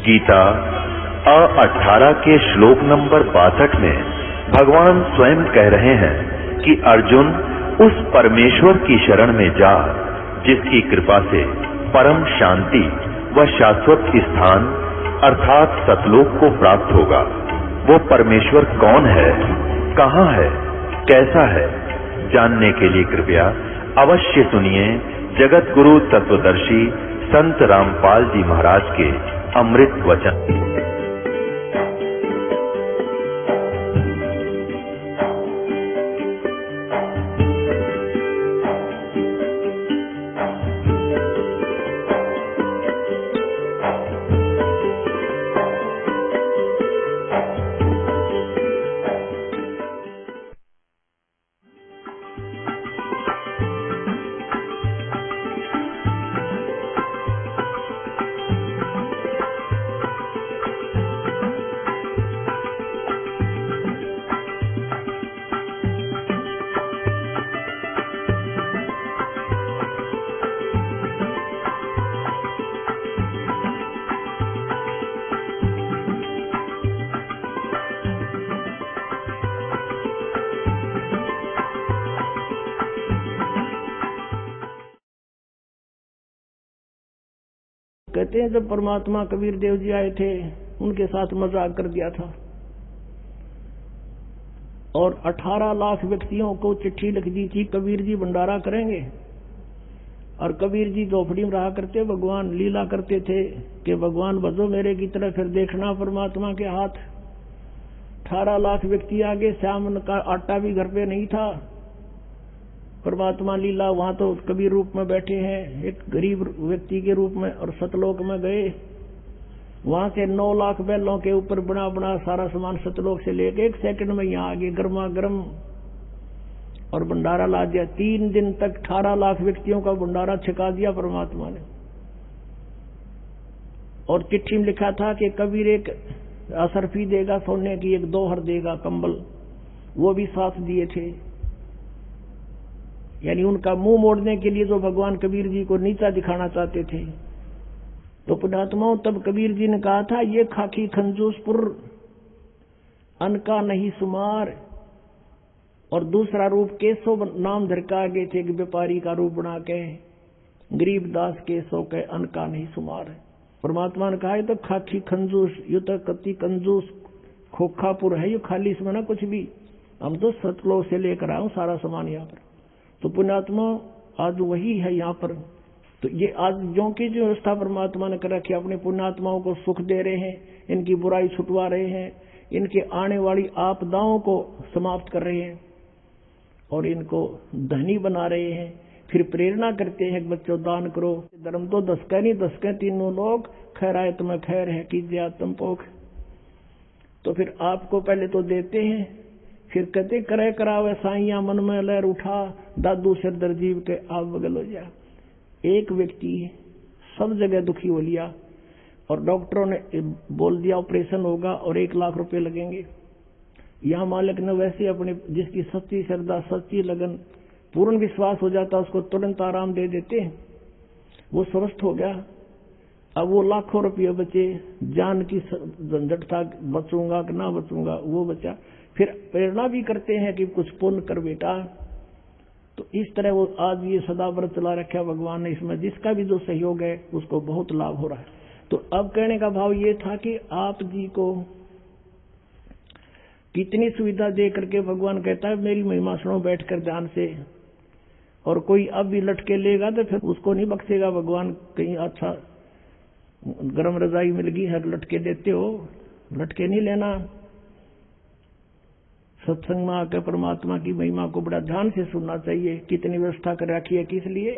गीता 18 के श्लोक नंबर 62 में भगवान स्वयं कह रहे हैं कि अर्जुन उस परमेश्वर की शरण में जा जिसकी कृपा से परम शांति व शाश्वत स्थान अर्थात सतलोक को प्राप्त होगा। वो परमेश्वर कौन है, कहाँ है, कैसा है, जानने के लिए कृपया अवश्य सुनिए जगत गुरु तत्वदर्शी संत रामपाल जी महाराज के अमृत वचन। कहते हैं जब परमात्मा कबीर देव जी आए थे उनके साथ मजाक कर दिया था और 18 लाख व्यक्तियों को चिट्ठी लिख दी थी कबीर जी भंडारा करेंगे। और कबीर जी झोपड़ी में रहा करते, भगवान लीला करते थे कि भगवान भजो मेरे की तरफ, फिर देखना परमात्मा के हाथ। 18 लाख व्यक्ति आगे, श्याम का आटा भी घर पे नहीं था। परमात्मा लीला वहां तो कबीर रूप में बैठे हैं एक गरीब व्यक्ति के रूप में, और सतलोक में गए। वहां से 9 लाख बैलों के ऊपर बड़ा बड़ा सारा सामान सतलोक से लेके 1 सेकंड में यहाँ आगे गर्मा गर्म और भंडारा ला दिया। 3 दिन तक 18 लाख व्यक्तियों का भंडारा छिका दिया परमात्मा ने। और चिट्ठी में लिखा था कि कबीर एक असरफी देगा सोने की, एक दोहर देगा कंबल, वो भी साथ दिए थे। यानी उनका मुंह मोड़ने के लिए जो भगवान कबीर जी को नीचा दिखाना चाहते थे। तो पुण्यात्माओं तब कबीर जी ने कहा था ये खाकी खंजूसपुर अन्न का नहीं सुमार। और दूसरा रूप केशव नाम धर के आगे थे कि व्यापारी का रूप बना के गरीब दास केशव के अन्न का नहीं सुमार। परमात्मा ने कहा ये तो खाकी खंजूस, ये तो कति कंजूस खोखापुर है, ये खाली इसमें ना कुछ भी, हम तो सतलोक से लेकर आए सारा सामान यहाँ पर। तो पुण्यात्मा आज वही है यहाँ पर। तो ये आज जो की जो व्यवस्था परमात्मा ने कर रखी, अपने पुण्यात्माओं को सुख दे रहे हैं, इनकी बुराई छुटवा रहे हैं, इनके आने वाली आपदाओं को समाप्त कर रहे हैं और इनको धनी बना रहे हैं। फिर प्रेरणा करते हैं कि बच्चों दान करो, धर्म तो 10 का नहीं 10 के तीनों लोग, खैर आए तुम्हें खैर है कीजिए आत्म पोख। तो फिर आपको पहले तो देते हैं, फिर कहते करे करावे साइया मन में लहर उठा, दादू सिर दर्जीव के आप बगल हो जा। एक व्यक्ति सब जगह दुखी हो लिया और डॉक्टरों ने बोल दिया ऑपरेशन होगा और 1 लाख रुपए लगेंगे। यहां मालिक ने वैसे अपने जिसकी सच्ची श्रद्धा, सच्ची लगन, पूर्ण विश्वास हो जाता उसको तुरंत आराम दे देते। वो स्वस्थ हो गया। अब वो लाखों रुपये बचे, जान की झंझट था बचूंगा कि ना बचूंगा, वो बचा। फिर प्रेरणा भी करते हैं कि कुछ पुण्य कर बेटा। तो इस तरह वो आज ये सदा व्रत चला रखा भगवान ने, इसमें जिसका भी जो सहयोग है उसको बहुत लाभ हो रहा है। तो अब कहने का भाव ये था कि आप जी को कितनी सुविधा दे करके भगवान कहता है मेरी महिमा सुनो बैठ कर ध्यान से। और कोई अब भी लटके लेगा तो फिर उसको नहीं बख्शेगा भगवान। कहीं अच्छा गर्म रजाई मिल गई है लटके देते हो, लटके नहीं लेना। सत्संग में आकर परमात्मा की महिमा को बड़ा ध्यान से सुनना चाहिए। कितनी व्यवस्था कर रखी है, किस लिए?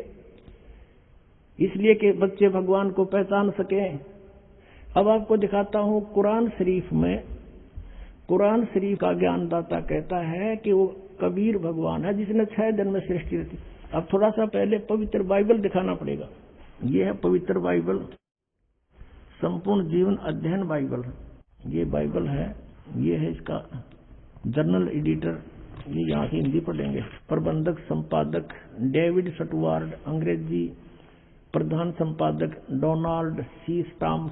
इसलिए कि बच्चे भगवान को पहचान सकें। अब आपको दिखाता हूं कुरान शरीफ में, कुरान शरीफ का ज्ञानदाता कहता है कि वो कबीर भगवान है जिसने 6 दिन में सृष्टि रची। अब थोड़ा सा पहले पवित्र बाइबल दिखाना पड़ेगा। ये है पवित्र बाइबल, संपूर्ण जीवन अध्ययन बाइबल। ये बाइबल है, ये है इसका जर्नल एडिटर, ये यहाँ से हिंदी पढ़ेंगे। प्रबंधक संपादक डेविड सटवार्ड, अंग्रेजी प्रधान संपादक Donald C Stams,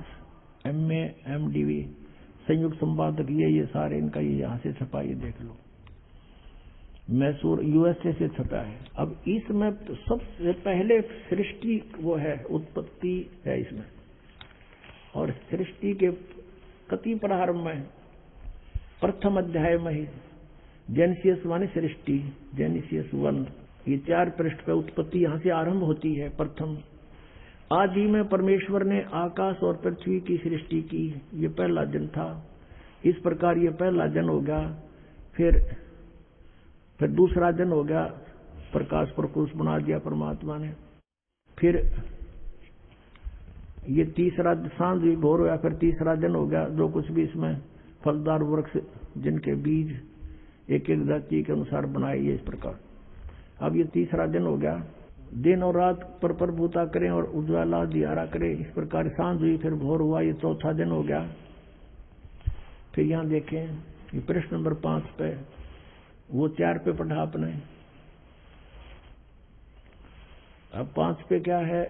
MA MDV संयुक्त संपादक ये सारे इनका ये यहाँ से छपा, ये देख लो, मैसूर USA से छपा है। अब इसमें सबसे पहले सृष्टि वो है, उत्पत्ति है इसमें, और सृष्टि के कति प्रारंभ में प्रथम अध्याय में ही जेनेसिस माने सृष्टि, जेनेसिस 1, ये 4 पृष्ठ पे उत्पत्ति यहाँ से आरंभ होती है। प्रथम आदि में परमेश्वर ने आकाश और पृथ्वी की सृष्टि की, ये पहला दिन था। इस प्रकार ये पहला दिन हो गया। फिर दूसरा दिन हो गया, प्रकाश प्रकुश बना दिया परमात्मा ने। फिर ये तीसरा सांझ भी भोर हुआ, फिर तीसरा दिन हो गया। जो कुछ भी इसमें फलदार वृक्ष जिनके बीज एक एक जाति के अनुसार बनाए, ये इस प्रकार। अब ये तीसरा दिन हो गया। दिन और रात पर प्रभुता करें और उज्ज्वला दियारा करें, इस प्रकार सांझ हुई, फिर भोर हुआ, ये चौथा दिन हो गया। फिर यहाँ देखें, ये प्रश्न नंबर 5 पे, वो 4 पे पढ़ा आपने। अब 5 पे क्या है,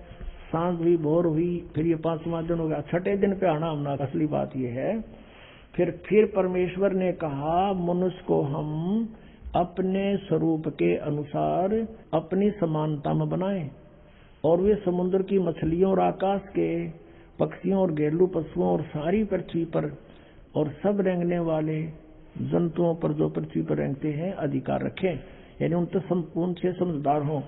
सांझ हुई, भोर हुई, फिर ये 5वां दिन हो गया। छठे दिन पे आना हमने, असली बात ये है। फिर परमेश्वर ने कहा, मनुष्य को हम अपने स्वरूप के अनुसार अपनी समानता में बनाएं, और वे समुद्र की मछलियों और आकाश के पक्षियों और घरेलू पशुओं और सारी पृथ्वी पर और सब रेंगने वाले जंतुओं पर जो पृथ्वी पर रेंगते हैं अधिकार रखें, यानी उनसे संपूर्ण से समझदार हों।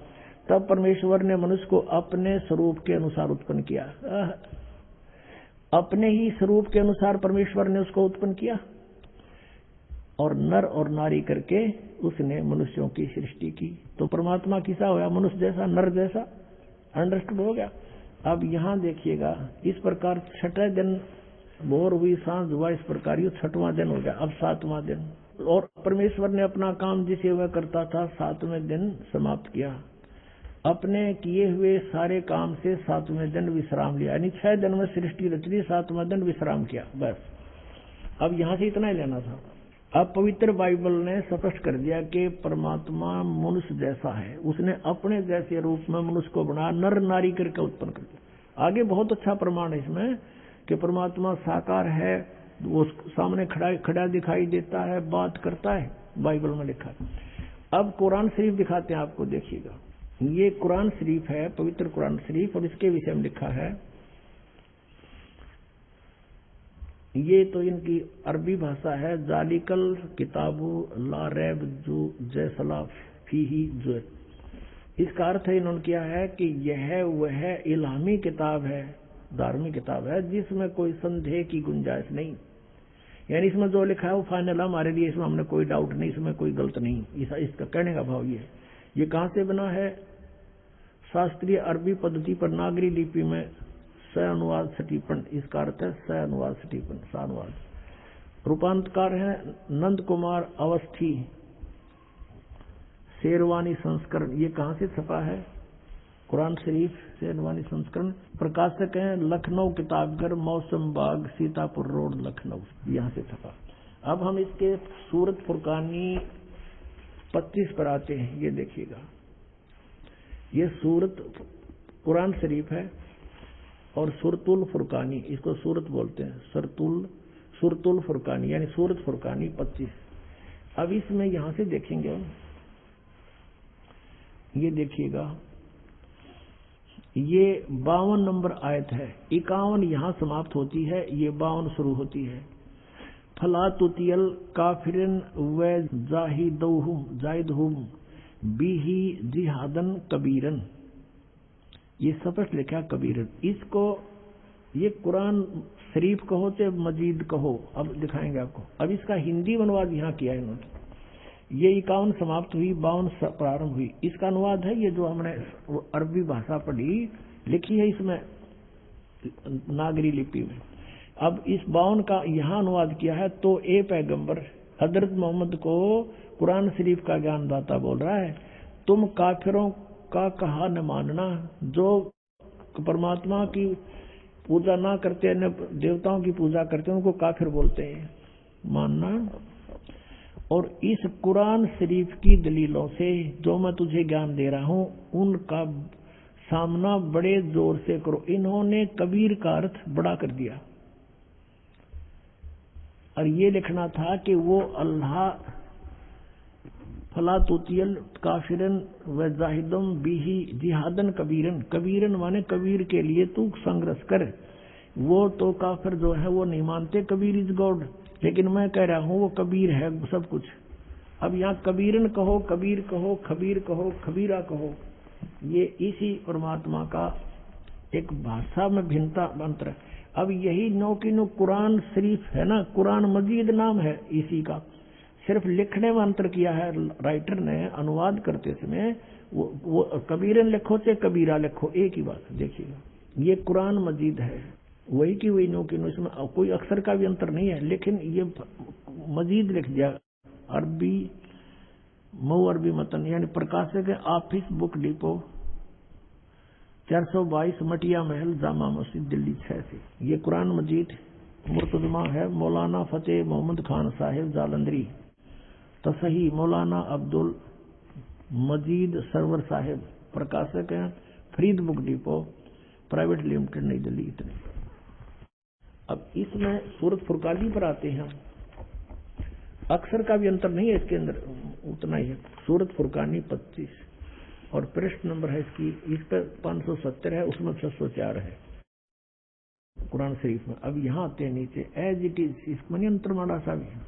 तब परमेश्वर ने मनुष्य को अपने स्वरूप के अनुसार उत्पन्न किया। अपने ही स्वरूप के अनुसार परमेश्वर ने उसको उत्पन्न किया, और नर और नारी करके उसने मनुष्यों की सृष्टि की। तो परमात्मा किसा होया, मनुष्य जैसा, नर जैसा। अंडरस्टूड हो गया। अब यहाँ देखिएगा, इस प्रकार छठे दिन भोर हुई, सांझ हुआ, इस प्रकार ये 6वां दिन हो गया। अब 7वां दिन, और परमेश्वर ने अपना काम जिसे वह करता था 7वें दिन समाप्त किया। अपने किए हुए सारे काम से 7वें दिन विश्राम लिया, यानी 6 दिन में सृष्टि रचनी, 7वां दिन विश्राम किया, बस। अब यहाँ से इतना ही लेना था। अब पवित्र बाइबल ने स्पष्ट कर दिया कि परमात्मा मनुष्य जैसा है, उसने अपने जैसे रूप में मनुष्य को बना, नर नारी करके उत्पन्न कर दिया। आगे बहुत अच्छा प्रमाण है इसमें कि परमात्मा साकार है, वो सामने खड़ा दिखाई देता है, बात करता है, बाइबल में लिखा है। अब कुरान शरीफ दिखाते हैं आपको, देखिएगा। ये कुरान शरीफ है, पवित्र कुरान शरीफ, और इसके विषय में लिखा है। ये तो इनकी अरबी भाषा है। जालिकल किताबु ला रैब जू जैसला फीही जो, इसका अर्थ है इन्होंने किया है कि यह वह इल्हामी किताब है, धार्मिक किताब है, जिसमें कोई संदेह की गुंजाइश नहीं। यानी इसमें जो लिखा है वो फाइनल है हमारे लिए, इसमें हमने कोई डाउट नहीं, इसमें कोई गलत नहीं। इसका कहने का भाव ये कहाँ से बना है, शास्त्रीय अरबी पद्धति पर नागरी लिपि में अनुवाद सटीपन, इसका अर्थ है स अनुवाद सटीपन, सानुवाद। रूपांतकार है नंद कुमार अवस्थी, शेरवानी संस्करण। ये कहाँ से छपा है, कुरान शरीफ शेरवानी संस्करण। प्रकाशक हैं लखनऊ किताबघर, मौसम बाग, सीतापुर रोड, लखनऊ, यहाँ से छपा। अब हम इसके सूरत फुरकानी 25 पर आते हैं। ये देखिएगा, ये सूरत कुरान शरीफ है, और सुरतुल फुरकानी, इसको सूरत बोलते हैं, सुरतुल फुरकानी, यानी सूरत फुरकानी 25। अब इसमें यहां से देखेंगे, ये देखिएगा, ये 52 नंबर आयत है। 51 यहां समाप्त होती है, ये 52 शुरू होती है। फला तुतियल काफिरन व जाहिदहुम बिही जिहादन कबीरन, ये स्पष्ट लिखा कबीरन। इसको ये कुरान शरीफ कहो चाहे मजीद कहो, अब दिखाएंगे आपको। अब इसका हिंदी अनुवाद यहाँ किया है इन्होंने। ये 51 समाप्त हुई, 52 प्रारंभ हुई। इसका अनुवाद है ये जो हमने अरबी भाषा पढ़ी, लिखी है इसमें नागरी लिपि में। अब इस 52 का यहाँ अनुवाद किया है। तो ए पैगंबर हजरत मोहम्मद को कुरान शरीफ का ज्ञानदाता बोल रहा है, तुम काफिरों का कहा न मानना, जो परमात्मा की पूजा ना करते, न देवताओं की पूजा करते, उनको काफिर बोलते हैं, मानना। और इस कुरान शरीफ की दलीलों से जो मैं तुझे ज्ञान दे रहा हूं, उनका सामना बड़े जोर से करो। इन्होंने कबीर का अर्थ बड़ा कर दिया। और ये लिखना था कि वो अल्लाह फला तुतियल काफिरन व जाहिदम बिही जिहादन कबीरन, कबीरन माने कबीर के लिए तू संघर्ष कर। वो तो काफिर जो है वो नहीं मानते कबीर इज गॉड, लेकिन मैं कह रहा हूँ वो कबीर है सब कुछ। अब यहाँ कबीरन कहो, कबीर कहो, खबीर कहो, खबीरा कहो, ये इसी परमात्मा का एक भाषा में भिन्नता मंत्र है। अब यही नो की नो कुरान शरीफ है ना, कुरान मजीद नाम है इसी का, सिर्फ लिखने में अंतर किया है राइटर ने, अनुवाद करते समय वो कबीरन लिखो से कबीरा लिखो, एक ही बात। देखिएगा ये कुरान मजीद है, वही की वही नो की नो, इसमें कोई अक्षर का भी अंतर नहीं है, लेकिन ये मजीद लिख दिया। अरबी मऊ अरबी मतन यानी प्रकाशक है ऑफिस बुक डिपो 422 मटिया महल जामा मस्जिद दिल्ली 6 से। ये कुरान मजीद मुर्तजमा है मौलाना फतेह मोहम्मद खान साहिब जालंधरी, तसही मौलाना अब्दुल मजीद सरवर साहिब, प्रकाशक है Farid book depot private limited नई दिल्ली। इतने अब इसमें सूरत फुरकानी पर आते हैं, अक्षर का भी अंतर नहीं है इसके अंदर, उतना ही है। सूरत फुरकानी 25 और पृष्ठ नंबर है इसकी, इस पर 570 है, उसमें 604 है कुरान शरीफ में। अब यहाँ आते हैं नीचे एज इट इज, इसमें अंतर माड़ा सा भी है।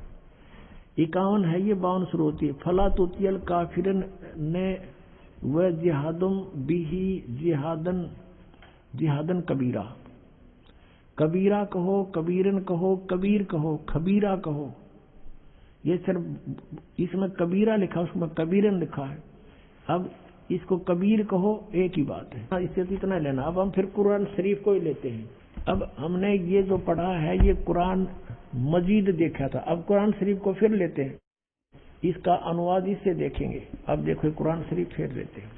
51 है ये, 52 शुरू होती है। फला तुतियल काफिरन ने व जिहादुम बिही जिहादन जिहादन कबीरा, कबीरा कहो, कबीरन कहो, कबीर कहो, खबीरा कहो। ये सिर्फ इसमें कबीरा लिखा, उसमें कबीरन लिखा है। अब इसको कबीर कहो, एक ही बात है, इससे तो इतना लेना। अब हम फिर कुरान शरीफ को ही लेते हैं। अब हमने ये जो पढ़ा है ये कुरान मजीद देखा था, अब कुरान शरीफ को फिर लेते हैं, इसका अनुवाद इससे देखेंगे। अब देखो कुरान शरीफ फिर लेते हैं,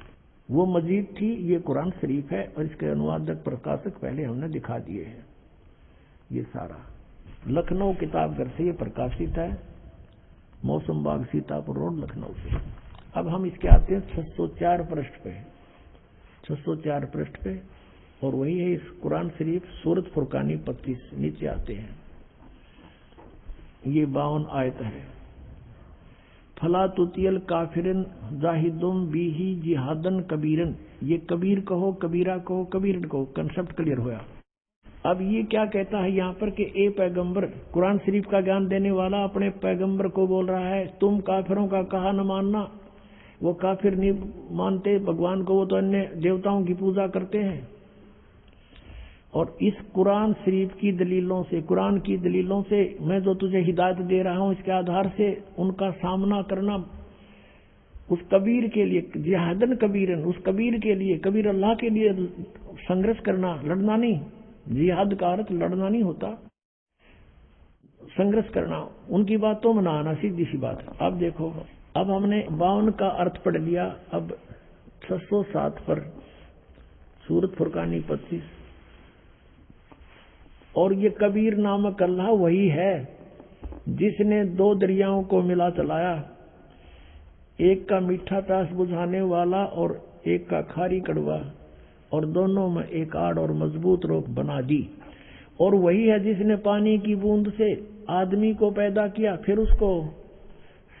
वो मजीद थी, ये कुरान शरीफ है और इसके अनुवादक प्रकाशक पहले हमने दिखा दिए हैं। ये सारा लखनऊ किताब घर से ये प्रकाशित है, मौसम बाग सीतापुर रोड लखनऊ से। अब हम इसके आते हैं 604 पृष्ठ पे, 604 पृष्ठ पे, और वही है इस कुरान शरीफ सूरत फुरकानी 25। नीचे आते हैं, ये 52 आयत है। फला तुतियल काफिरन जाहिदुम बिही जिहादन कबीरन, ये कबीर कहो, कबीरा कहो, कबीरन कहो, कंसेप्ट क्लियर होया। अब ये क्या कहता है यहाँ पर कि ए पैगंबर, कुरान शरीफ का ज्ञान देने वाला अपने पैगंबर को बोल रहा है तुम काफिरों का कहा न मानना। वो काफिर नहीं मानते भगवान को, वो तो अन्य देवताओं की पूजा करते हैं। और इस कुरान शरीफ की दलीलों से, कुरान की दलीलों से मैं जो तुझे हिदायत दे रहा हूं, इसके आधार से उनका सामना करना उस कबीर के लिए, जिहादन कबीरन, उस कबीर के लिए, कबीर अल्लाह के लिए संघर्ष करना, लड़ना नहीं। जिहाद का अर्थ लड़ना नहीं होता, संघर्ष करना, उनकी बातों में ना आना, सीधी सी बात। अब देखो, अब हमने 52 का अर्थ पढ़ लिया। अब 607 पर सूरत फुरकानी 25, और ये कबीर नामक अल्लाह वही है जिसने 2 दरियाओं को मिला चलाया, एक का मीठा प्यास बुझाने वाला और एक का खारी कड़वा, और दोनों में एक आड़ और मजबूत रोक बना दी। और वही है जिसने पानी की बूंद से आदमी को पैदा किया, फिर उसको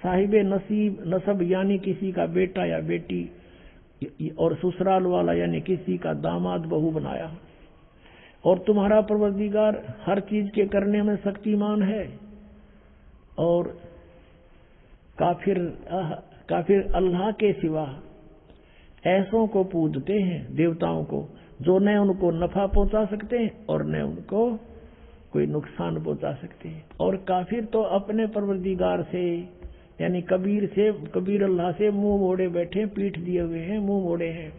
साहिबे नसीब नसब यानी किसी का बेटा या बेटी, और ससुराल वाला यानी किसी का दामाद बहू बनाया। और तुम्हारा परवरदिगार हर चीज के करने में शक्तिमान है। और काफिर अल्लाह के सिवा ऐसों को पूजते हैं, देवताओं को, जो न उनको नफा पहुंचा सकते हैं और न उनको कोई नुकसान पहुंचा सकते हैं। और काफिर तो अपने परवरदिगार से यानी कबीर से, कबीर अल्लाह से मुंह मोड़े बैठे, पीठ दिए हुए हैं, मुंह मोड़े हैं।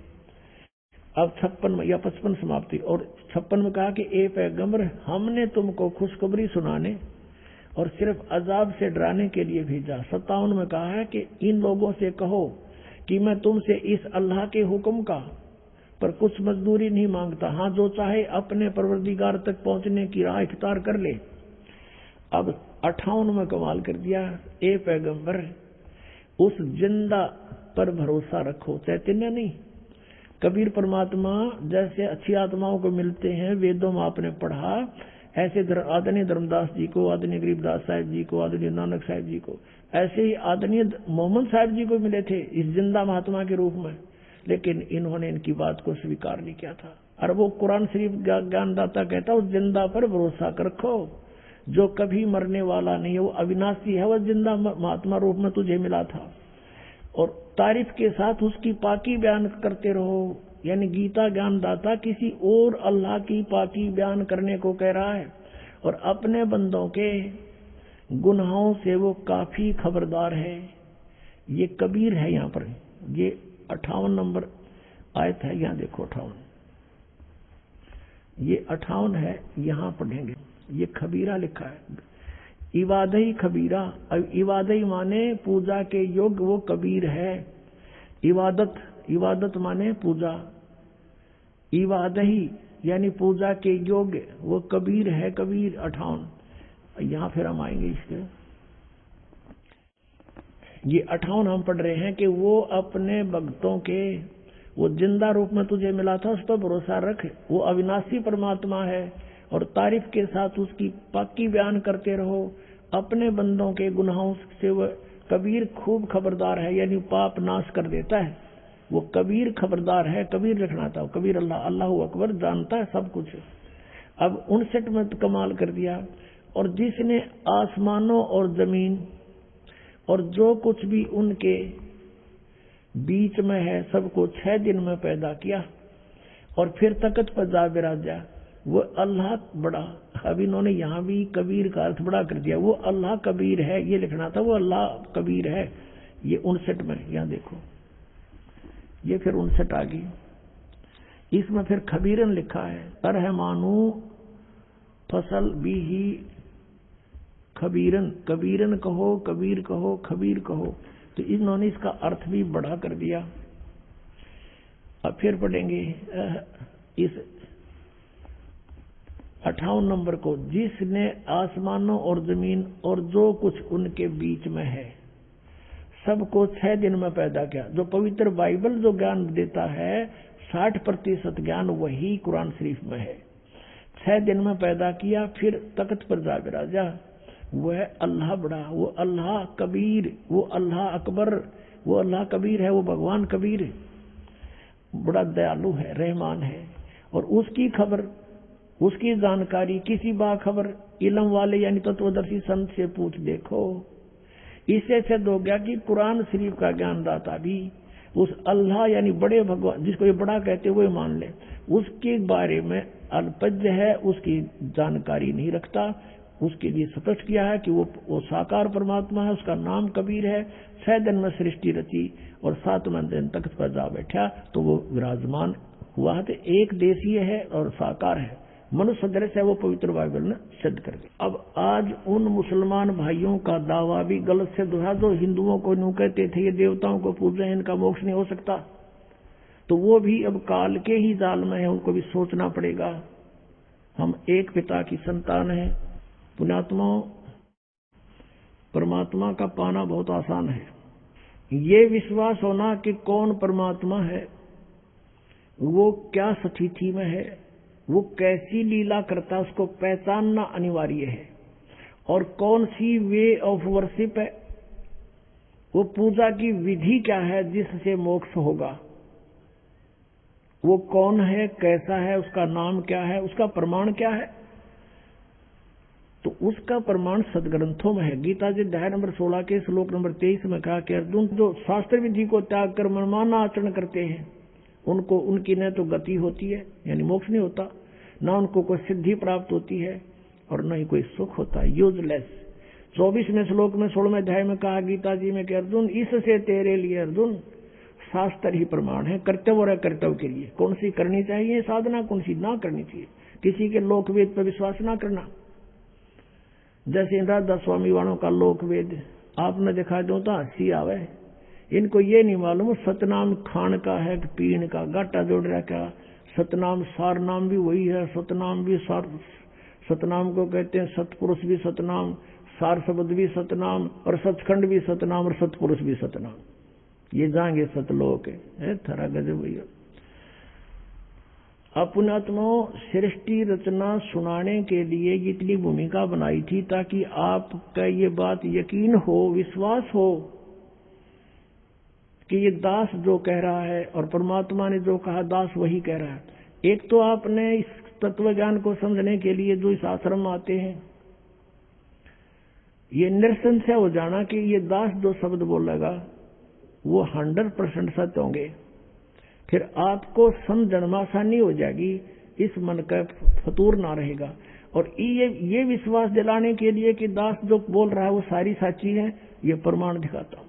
अब 56 या 55 समाप्ति। और 56 में कहा कि ए पैगंबर, हमने तुमको खुशखबरी सुनाने और सिर्फ अजाब से डराने के लिए भेजा। 57 में कहा है कि इन लोगों से कहो कि मैं तुमसे इस अल्लाह के हुक्म का पर कुछ मजदूरी नहीं मांगता, हाँ जो चाहे अपने परवरदिगार तक पहुंचने की राह इख्तियार कर ले। अब 58 में कमाल कर दिया, ए पैगंबर उस जिंदा पर भरोसा रखो, चैतन्य नहीं। कबीर परमात्मा जैसे अच्छी आत्माओं को मिलते हैं, वेदों में आपने पढ़ा, ऐसे आदरणीय धर्मदास जी को, आदरणीय गरीबदास साहब जी को, आदरणीय नानक साहब जी को, ऐसे ही आदरणीय मोहम्मद साहब जी को मिले थे इस जिंदा महात्मा के रूप में, लेकिन इन्होंने इनकी बात को स्वीकार नहीं किया था। और वो कुरान शरीफ ज्ञानदाता कहता उस जिंदा पर भरोसा रखो जो कभी मरने वाला नहीं है, वो अविनाशी है, वह जिंदा महात्मा रूप में तुझे मिला था। और तारीफ के साथ उसकी पाकी बयान करते रहो, यानी गीता ज्ञानदाता किसी और अल्लाह की पाकी बयान करने को कह रहा है, और अपने बंदों के गुनाहों से वो काफी खबरदार है। ये कबीर है। यहाँ पर ये 58 नंबर आयत है, यहाँ देखो 58, ये 58 है, यहाँ पढ़ेंगे। ये खबीरा लिखा है, इबादई खबीरा। अब इबादई माने पूजा के योग्य, वो कबीर है। इबादत माने पूजा, इबादही यानी पूजा के योग्य, वो कबीर है। कबीर 58। यहां फिर हम आएंगे इसके। ये 58 हम पढ़ रहे हैं कि वो अपने भक्तों के, वो जिंदा रूप में तुझे मिला था, उस पर भरोसा रख, वो अविनाशी परमात्मा है, और तारीफ के साथ उसकी पाकी बयान करते रहो। अपने बंदों के गुनाहों से वह कबीर खूब खबरदार है, यानी पाप नाश कर देता है। वो कबीर खबरदार है, कबीर रखना था। कबीर अल्लाह अकबर जानता है सब कुछ। अब 59 में तो कमाल कर दिया। और जिसने आसमानों और जमीन और जो कुछ भी उनके बीच में है सबको 6 दिन में पैदा किया, और फिर तख्त पर जा विराजा, वो अल्लाह बड़ा। अब इन्होंने यहाँ भी कबीर का अर्थ बड़ा कर दिया। वो अल्लाह कबीर है, ये लिखना था, वो अल्लाह कबीर है। ये 59 में, यहाँ देखो, ये फिर 59 आ गई। इसमें फिर खबीरन लिखा है, तरहमानू फसल भी ही खबीरन, कबीरन कहो, कबीर कहो, खबीर कहो। तो इन्होंने इसका अर्थ भी बड़ा कर दिया। अब फिर पढ़ेंगे इस 58 नंबर को, जिसने आसमानों और जमीन और जो कुछ उनके बीच में है सबको 6 दिन में पैदा किया। जो पवित्र बाइबल जो ज्ञान देता है 60% ज्ञान वही कुरान शरीफ में है। 6 दिन में पैदा किया, फिर तख्त पर जा विराजा। वह अल्लाह बड़ा, वो अल्लाह कबीर, वो अल्लाह अकबर, वो अल्लाह कबीर है, वो भगवान कबीर बड़ा दयालु है, रहमान है। और उसकी खबर, उसकी जानकारी किसी बाखबर इल्म वाले यानी तत्वदर्शी संत से पूछ देखो। इससे सिद्ध हो गया कि कुरान शरीफ का ज्ञानदाता भी उस अल्लाह यानी बड़े भगवान, जिसको ये बड़ा कहते हुए मान ले, उसके बारे में अल्पज्ञ है, उसकी जानकारी नहीं रखता। उसके लिए स्पष्ट किया है कि वो साकार परमात्मा है, उसका नाम कबीर है। 6 दिन में सृष्टि रची और 7वें दिन तख्त पर जा बैठा, तो वो विराजमान हुआ। तो एक देशीय है और साकार है, मनुष्य सदृश है, वो पवित्र बाइबल ने सिद्ध कर दिया। अब आज उन मुसलमान भाइयों का दावा भी गलत सिद्ध हुआ जो हिंदुओं को यूं कहते थे ये देवताओं को पूजे, इनका मोक्ष नहीं हो सकता। तो वो भी अब काल के ही जाल में है, उनको भी सोचना पड़ेगा। हम एक पिता की संतान है। पुण्यात्मा, परमात्मा का पाना बहुत आसान है। ये विश्वास होना कि कौन परमात्मा है, वो क्या स्थिति में है, वो कैसी लीला करता, उसको पहचानना अनिवार्य है। और कौन सी वे ऑफ वर्शिप है, वो पूजा की विधि क्या है जिससे मोक्ष होगा, वो कौन है, कैसा है, उसका नाम क्या है, उसका प्रमाण क्या है। तो उसका प्रमाण सदग्रंथों में है। गीता जी अध्याय नंबर 16 के श्लोक नंबर 23 में कहा कि अर्जुन जो शास्त्र विधि को त्याग कर मनमाना आचरण करते हैं उनको, उनकी न तो गति होती है यानी मोक्ष नहीं होता, न उनको कोई सिद्धि प्राप्त होती है और न ही कोई सुख होता है, यूजलेस। 24वें श्लोक में 16वें अध्याय में कहा गीता जी में कि अर्जुन इससे तेरे लिए अर्जुन शास्त्र ही प्रमाण है, कर्तव्य और अकर्तव्य के लिए। कौन सी करनी चाहिए साधना, कौन सी ना करनी चाहिए। किसी के लोकवेद पर विश्वास ना करना। जैसे राधा स्वामी वालों का लोकवेद आपने देखा जो तो हंसी आवे, इनको ये नहीं मालूम सतनाम खान का है कि पीण का, गाटा जोड़ रखा। सतनाम सार नाम भी वही है, सतनाम भी सार, सतनाम को कहते हैं सतपुरुष भी सतनाम, सार शब्द भी सतनाम, और सचखंड भी सतनाम, और सतपुरुष भी सतनाम। ये जाएंगे सतलोक है थरा गजब भैया। पुण्यात्माओं, सृष्टि रचना सुनाने के लिए इतनी भूमिका बनाई थी ताकि आपका ये बात यकीन हो, विश्वास हो कि ये दास जो कह रहा है और परमात्मा ने जो कहा दास वही कह रहा है। एक तो आपने इस तत्व ज्ञान को समझने के लिए जो इस आश्रम में आते हैं, ये निरसंशय हो जाना कि ये दास जो शब्द बोलेगा वो 100% सत्य होंगे। फिर आपको समझण में आसानी हो जाएगी, इस मन का फतूर ना रहेगा। और ये विश्वास दिलाने के लिए कि दास जो बोल रहा है वो सारी साची है, ये प्रमाण दिखाता हूं।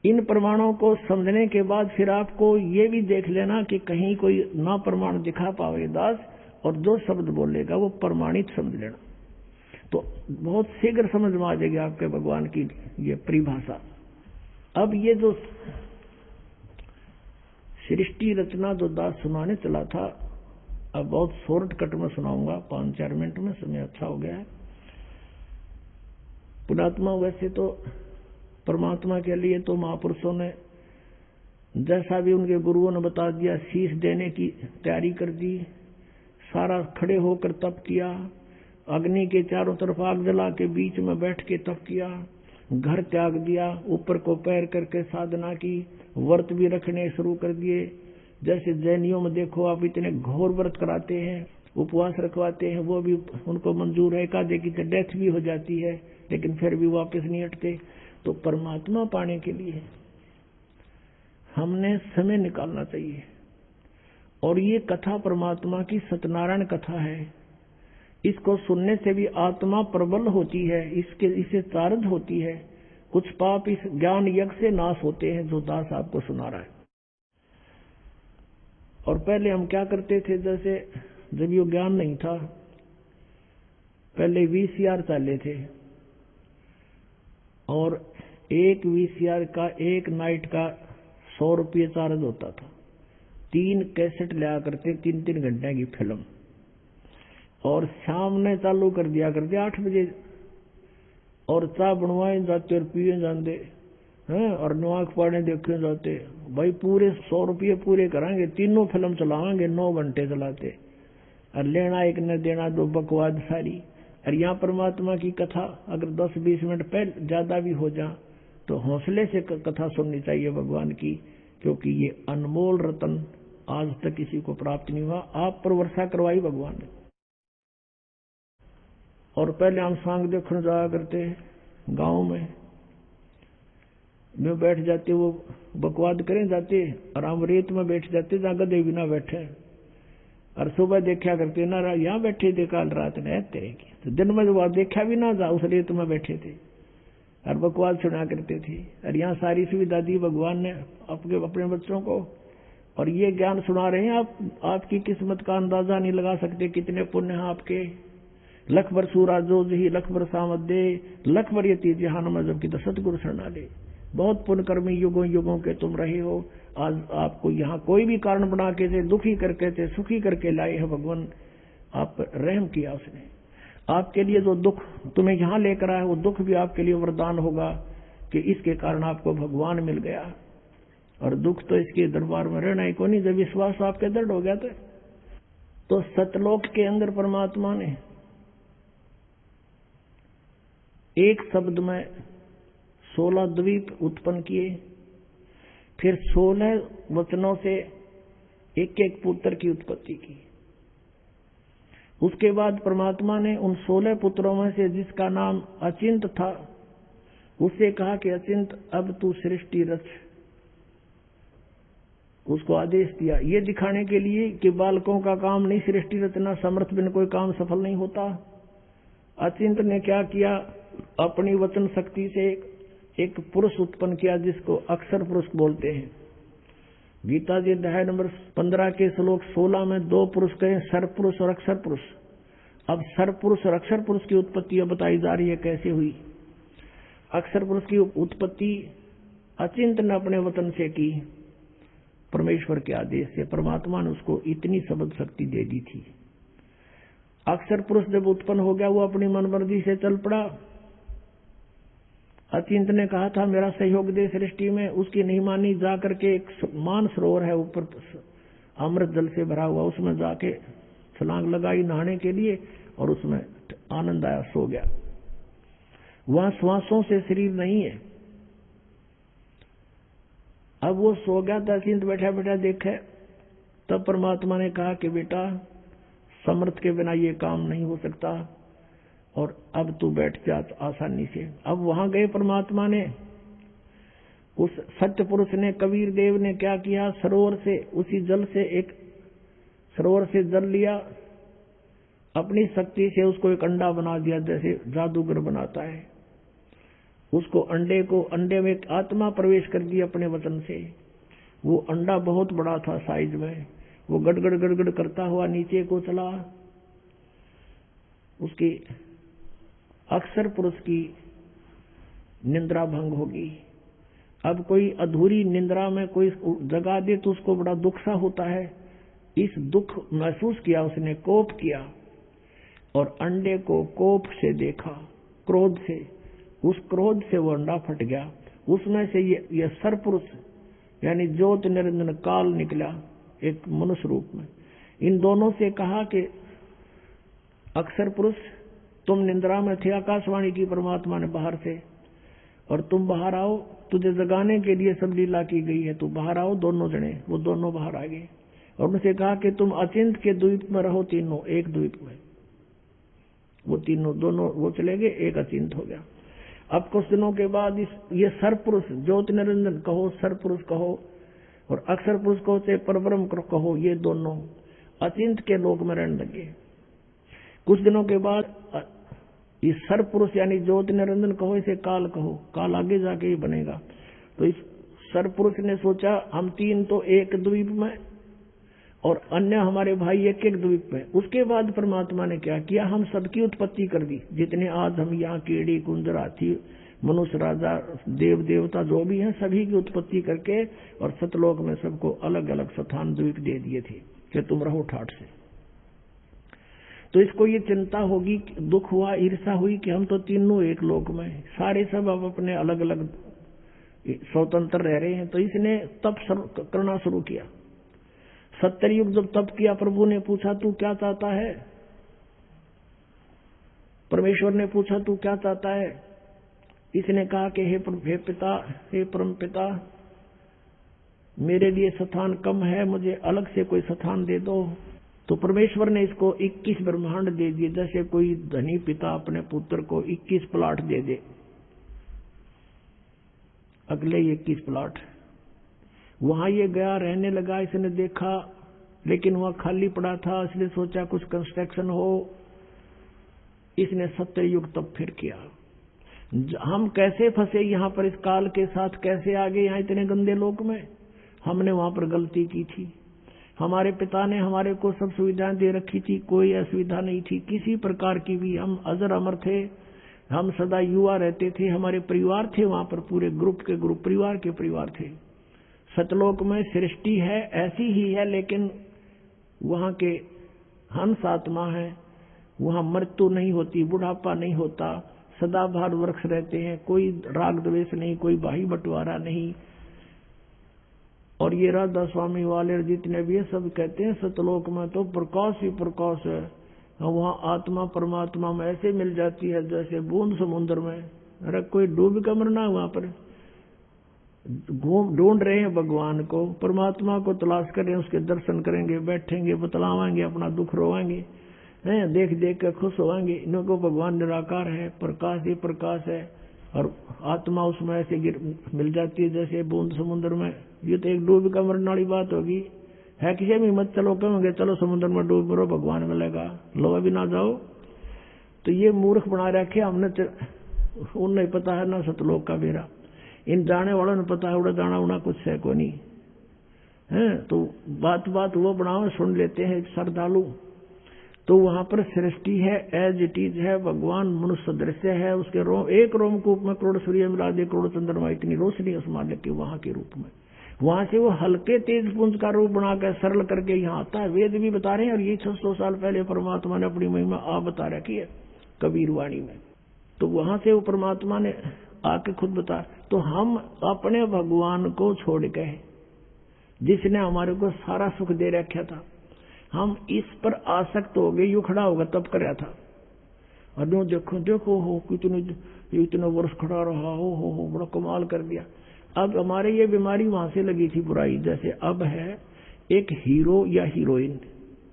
इन प्रमाणों को समझने के बाद फिर आपको ये भी देख लेना कि कहीं कोई ना प्रमाण दिखा पावे दास, और जो शब्द बोलेगा वो प्रमाणित समझ लेना, तो बहुत शीघ्र समझ में आ जाएगी आपके भगवान की ये परिभाषा। अब ये जो सृष्टि रचना जो दास सुनाने चला था, अब बहुत शॉर्टकट में सुनाऊंगा, 5-4 मिनट में, समय अच्छा हो गया है। पुण्यात्मा, वैसे तो परमात्मा के लिए तो महापुरुषों ने जैसा भी उनके गुरुओं ने बता दिया, शीश देने की तैयारी कर दी, सारा खड़े होकर तप किया, अग्नि के चारों तरफ आग जला के बीच में बैठ के तप किया, घर त्याग दिया, ऊपर को पैर करके साधना की, व्रत भी रखने शुरू कर दिए। जैसे जैनियों में देखो आप, इतने घोर व्रत कराते हैं, उपवास रखवाते हैं, वो भी उनको मंजूर है, एकादे की तो डेथ भी हो जाती है, लेकिन फिर भी वापस नहीं हटते। तो परमात्मा पाने के लिए हमने समय निकालना चाहिए। और ये कथा परमात्मा की सत्यनारायण कथा है, इसको सुनने से भी आत्मा प्रबल होती है, इसे चार्ज होती है, कुछ पाप इस ज्ञान यज्ञ से नाश होते हैं जो दास आपको सुना रहा है। और पहले हम क्या करते थे, जैसे जब ये ज्ञान नहीं था, पहले VCR चाले थे, और एक VCR का एक नाइट का 100 रुपये चार्ज होता था। 3 कैसेट लिया करते, 3-3 घंटे की फिल्म, और शाम ने चालू कर दिया करते 8 बजे, और चाय बनवाए जाते और पिए जाते हैं, और नवाक पाने देखे जाते। भाई पूरे 100 रुपये पूरे कराएंगे, तीनों फिल्म चलाएंगे, 9 घंटे चलाते, और लेना एक न देना दो, बकवाद सारी। और यहाँ परमात्मा की कथा अगर 10-20 मिनट पहले ज्यादा भी हो जा तो हौसले से कथा सुननी चाहिए भगवान की, क्योंकि ये अनमोल रतन आज तक किसी को प्राप्त नहीं हुआ। आप पर वर्षा करवाई भगवान ने। और पहले हम सांग देखने जाया करते गांव में बैठ जाते, वो बकवाद करें जाते, और हम रेत में बैठ जाते जहाँ गधे बिना बैठे, और सुबह देखा करते ना यहाँ बैठे थे काल रात ने तेरे की, तो दिन में जो देखा भी ना जा, उस रेत में बैठे थे और बकवाद सुना करते थे। और यहाँ सारी सुविधा दी भगवान ने अपने बच्चों को, और ये ज्ञान सुना रहे हैं आप। आपकी किस्मत का अंदाजा नहीं लगा सकते कितने पुण्य हैं आपके। लख बर सूराजो जी, लख बर सामदे, लख बर यती जहान में जबकि तो सतगुरु शरणा ले। बहुत पुण्यकर्मी युगों युगों के तुम रहे हो। आज आपको यहाँ कोई भी कारण बना के थे, दुखी करके थे, सुखी करके लाए हैं भगवान। आप रहम किया उसने। आपके लिए जो दुख तुम्हें यहाँ लेकर आया, वो दुख भी आपके लिए वरदान होगा कि इसके कारण आपको भगवान मिल गया। और दुख तो इसके दरबार में रहना ही को नहीं, जब विश्वास आपके दृढ़ हो गया तो सतलोक के अंदर परमात्मा ने एक शब्द में 16 द्वीप उत्पन्न किए, फिर 16 वचनों से एक एक पुत्र की उत्पत्ति की। उसके बाद परमात्मा ने उन 16 पुत्रों में से जिसका नाम अचिंत था, उससे कहा कि अचिंत अब तू सृष्टि रच। उसको आदेश दिया, ये दिखाने के लिए कि बालकों का काम नहीं सृष्टि रचना, समर्थ बिन कोई काम सफल नहीं होता। अचिंत ने क्या किया, अपनी वचन शक्ति से एक पुरुष उत्पन्न किया जिसको अक्षर पुरुष बोलते हैं। गीता जी अध्याय नंबर 15 के श्लोक 16 में 2 पुरुष कहे, सर पुरुष और अक्षर पुरुष। अब सर पुरुष और अक्षर पुरुष की उत्पत्ति बताई जा रही है कैसे हुई। अक्षर पुरुष की उत्पत्ति अचिंत ने अपने वचन से की, परमेश्वर के आदेश से। परमात्मा ने उसको इतनी शब्द शक्ति दे दी थी। अक्षर पुरुष जब उत्पन्न हो गया, वो अपनी मनमर्जी से चल पड़ा। अचिंत ने कहा था मेरा सहयोग दे सृष्टि में, उसकी नहीं मानी। जा करके एक मान सरोवर है ऊपर अमृत जल से भरा हुआ, उसमें जाके छलांग लगाई नहाने के लिए और उसमें आनंद आया, सो गया। वहां श्वासों से शरीर नहीं है। अब वो सो गया था, अचिंत बैठा बैठा देखे, तब परमात्मा ने कहा कि बेटा समर्थ के बिना ये काम नहीं हो सकता और अब तू बैठ जा आसानी से। अब वहां गए परमात्मा ने, उस सत्य पुरुष ने, कबीर देव ने क्या किया, सरोवर से, उसी जल से, एक सरोवर से जल लिया, अपनी शक्ति से उसको एक अंडा बना दिया, जैसे जादूगर बनाता है। उसको अंडे में एक आत्मा प्रवेश कर दी अपने वचन से। वो अंडा बहुत बड़ा था साइज में, वो गड़गड़ गड़गड़ करता हुआ नीचे को चला। उसकी अक्सर पुरुष की निंद्रा भंग होगी। अब कोई अधूरी निंद्रा में कोई जगा दे तो उसको बड़ा दुख सा होता है। इस दुख महसूस किया उसने, कोप किया और अंडे को कोप से देखा, क्रोध से। उस क्रोध से वो अंडा फट गया। उसमें से ये सरपुरुष यानी ज्योत निरंजन काल निकला एक मनुष्य रूप में। इन दोनों से कहा कि अक्सर पुरुष तुम निंद्रा में थे, आकाशवाणी की परमात्मा ने बाहर से, और तुम बाहर आओ, तुझे जगाने के लिए सब लीला की गई है, तू बाहर आओ। दोनों जने वो दोनों बाहर आ गए और उनसे कहा कि तुम अचिंत के द्वीप में रहो, तीनों एक द्वीप में। वो तीनों दोनों वो चले गए, एक अचिंत हो गया। अब कुछ दिनों के बाद ये सरपुरुष, ज्योति निरंजन कहो, सरपुरुष कहो और अक्षर पुरुष कहो, चाहे परब्रह्म कहो, ये दोनों अचिंत के लोक में रहने लगे। कुछ दिनों के बाद इस सरपुरुष यानी ज्योति निरंजन कहो, इसे काल कहो, काल आगे जाके ही बनेगा। तो इस सरपुरुष ने सोचा हम तीन तो एक द्वीप में और अन्य हमारे भाई एक एक द्वीप में। उसके बाद परमात्मा ने क्या किया, हम सबकी उत्पत्ति कर दी। जितने आज हम यहाँ कीड़ी कुंजर हाथी मनुष्य राजा देव देवता जो भी हैं, सभी की उत्पत्ति करके और सतलोक में सबको अलग अलग स्थान द्वीप दे दिए थे कि तुम रहो ठाठ से। तो इसको ये चिंता होगी, दुख हुआ, ईर्षा हुई कि हम तो तीनों एक लोक में, सारे सब अब अपने अलग अलग स्वतंत्र रह रहे हैं। तो इसने तप करना शुरू किया। 70 युग जब तप किया, प्रभु ने पूछा तू क्या चाहता है, परमेश्वर ने पूछा तू क्या चाहता है। इसने कहा कि हे पिता, हे परम पिता, मेरे लिए स्थान कम है, मुझे अलग से कोई स्थान दे दो। तो परमेश्वर ने इसको 21 ब्रह्मांड दे दिए, जैसे कोई धनी पिता अपने पुत्र को 21 प्लाट दे दे, अगले 21 प्लाट। वहां ये गया, रहने लगा। इसने देखा लेकिन वहां खाली पड़ा था, इसलिए सोचा कुछ कंस्ट्रक्शन हो। इसने 70 युग तप फिर किया। हम कैसे फंसे यहाँ पर, इस काल के साथ कैसे आ गए यहाँ इतने गंदे लोक में। हमने वहां पर गलती की थी। हमारे पिता ने हमारे को सब सुविधाएं दे रखी थी, कोई असुविधा नहीं थी किसी प्रकार की भी। हम अजर अमर थे, हम सदा युवा रहते थे, हमारे परिवार थे वहां पर, पूरे ग्रुप के ग्रुप, परिवार के परिवार थे। सतलोक में सृष्टि है ऐसी ही है, लेकिन वहां के हंस आत्मा है, वहां मृत्यु नहीं होती, बुढ़ापा नहीं होता, सदाबहार वृक्ष रहते हैं, कोई राग द्वेष नहीं, कोई बाही बंटवारा नहीं। और ये राधा स्वामी वाले जितने भी सब कहते हैं सतलोक में तो प्रकाश ही प्रकाश है। वहां आत्मा परमात्मा में ऐसे मिल जाती है जैसे बूंद समुद्र में। अरे कोई डूब का मरना, वहां पर ढूंढ रहे हैं भगवान को, परमात्मा को तलाश कर रहे हैं, उसके दर्शन करेंगे, बैठेंगे, बतलावाएंगे, अपना दुख रोवाएंगे, हैं देख देख कर खुश होवाएंगे। इनको भगवान निराकार है, प्रकाश ही प्रकाश है और आत्मा उसमें ऐसे मिल जाती है जैसे बूंद समुद्र में। ये तो एक डूब का मरने वाली बात होगी। है किसी में मत चलो, कहेंगे चलो समुद्र में डूब मरो, भगवान मिलेगा, लो अभी ना जाओ। तो ये मूर्ख बना रखे हमने, उन्हें पता है ना सतलोक का बेरा। इन जाने वालों ने पता है उड़ा जाना उड़ा कुछ है को नहीं है। तो बात बात वो बनाओ, सुन लेते हैं श्रद्धालु। तो वहां पर सृष्टि है, एज इट इज है, भगवान मनुष्य दृश्य है, उसके एक रोमकूप में करोड़ सूर्य मिला दे, करोड़ चंद्रमा, इतनी रोशनी उस मालिक की वहां के रूप में। वहां से वो हल्के तेज पुंज का रूप बनाकर सरल करके यहाँ आता है। वेद भी बता रहे हैं और ये 600 साल पहले परमात्मा ने अपनी महिमा आप बता रखी है कबीर वाणी में। तो वहां से वो परमात्मा ने आके खुद बता। तो हम अपने भगवान को छोड़ गए, जिसने हमारे को सारा सुख दे रखा था, हम इस पर आसक्त हो गए। यू खड़ा होगा तब कर था, और जो देखो देखो हो कितने इतना वर्ष खड़ा रहा, हो बड़ा कमाल कर दिया। अब हमारे ये बीमारी वहां से लगी थी बुराई। जैसे अब है एक हीरो या हीरोइन,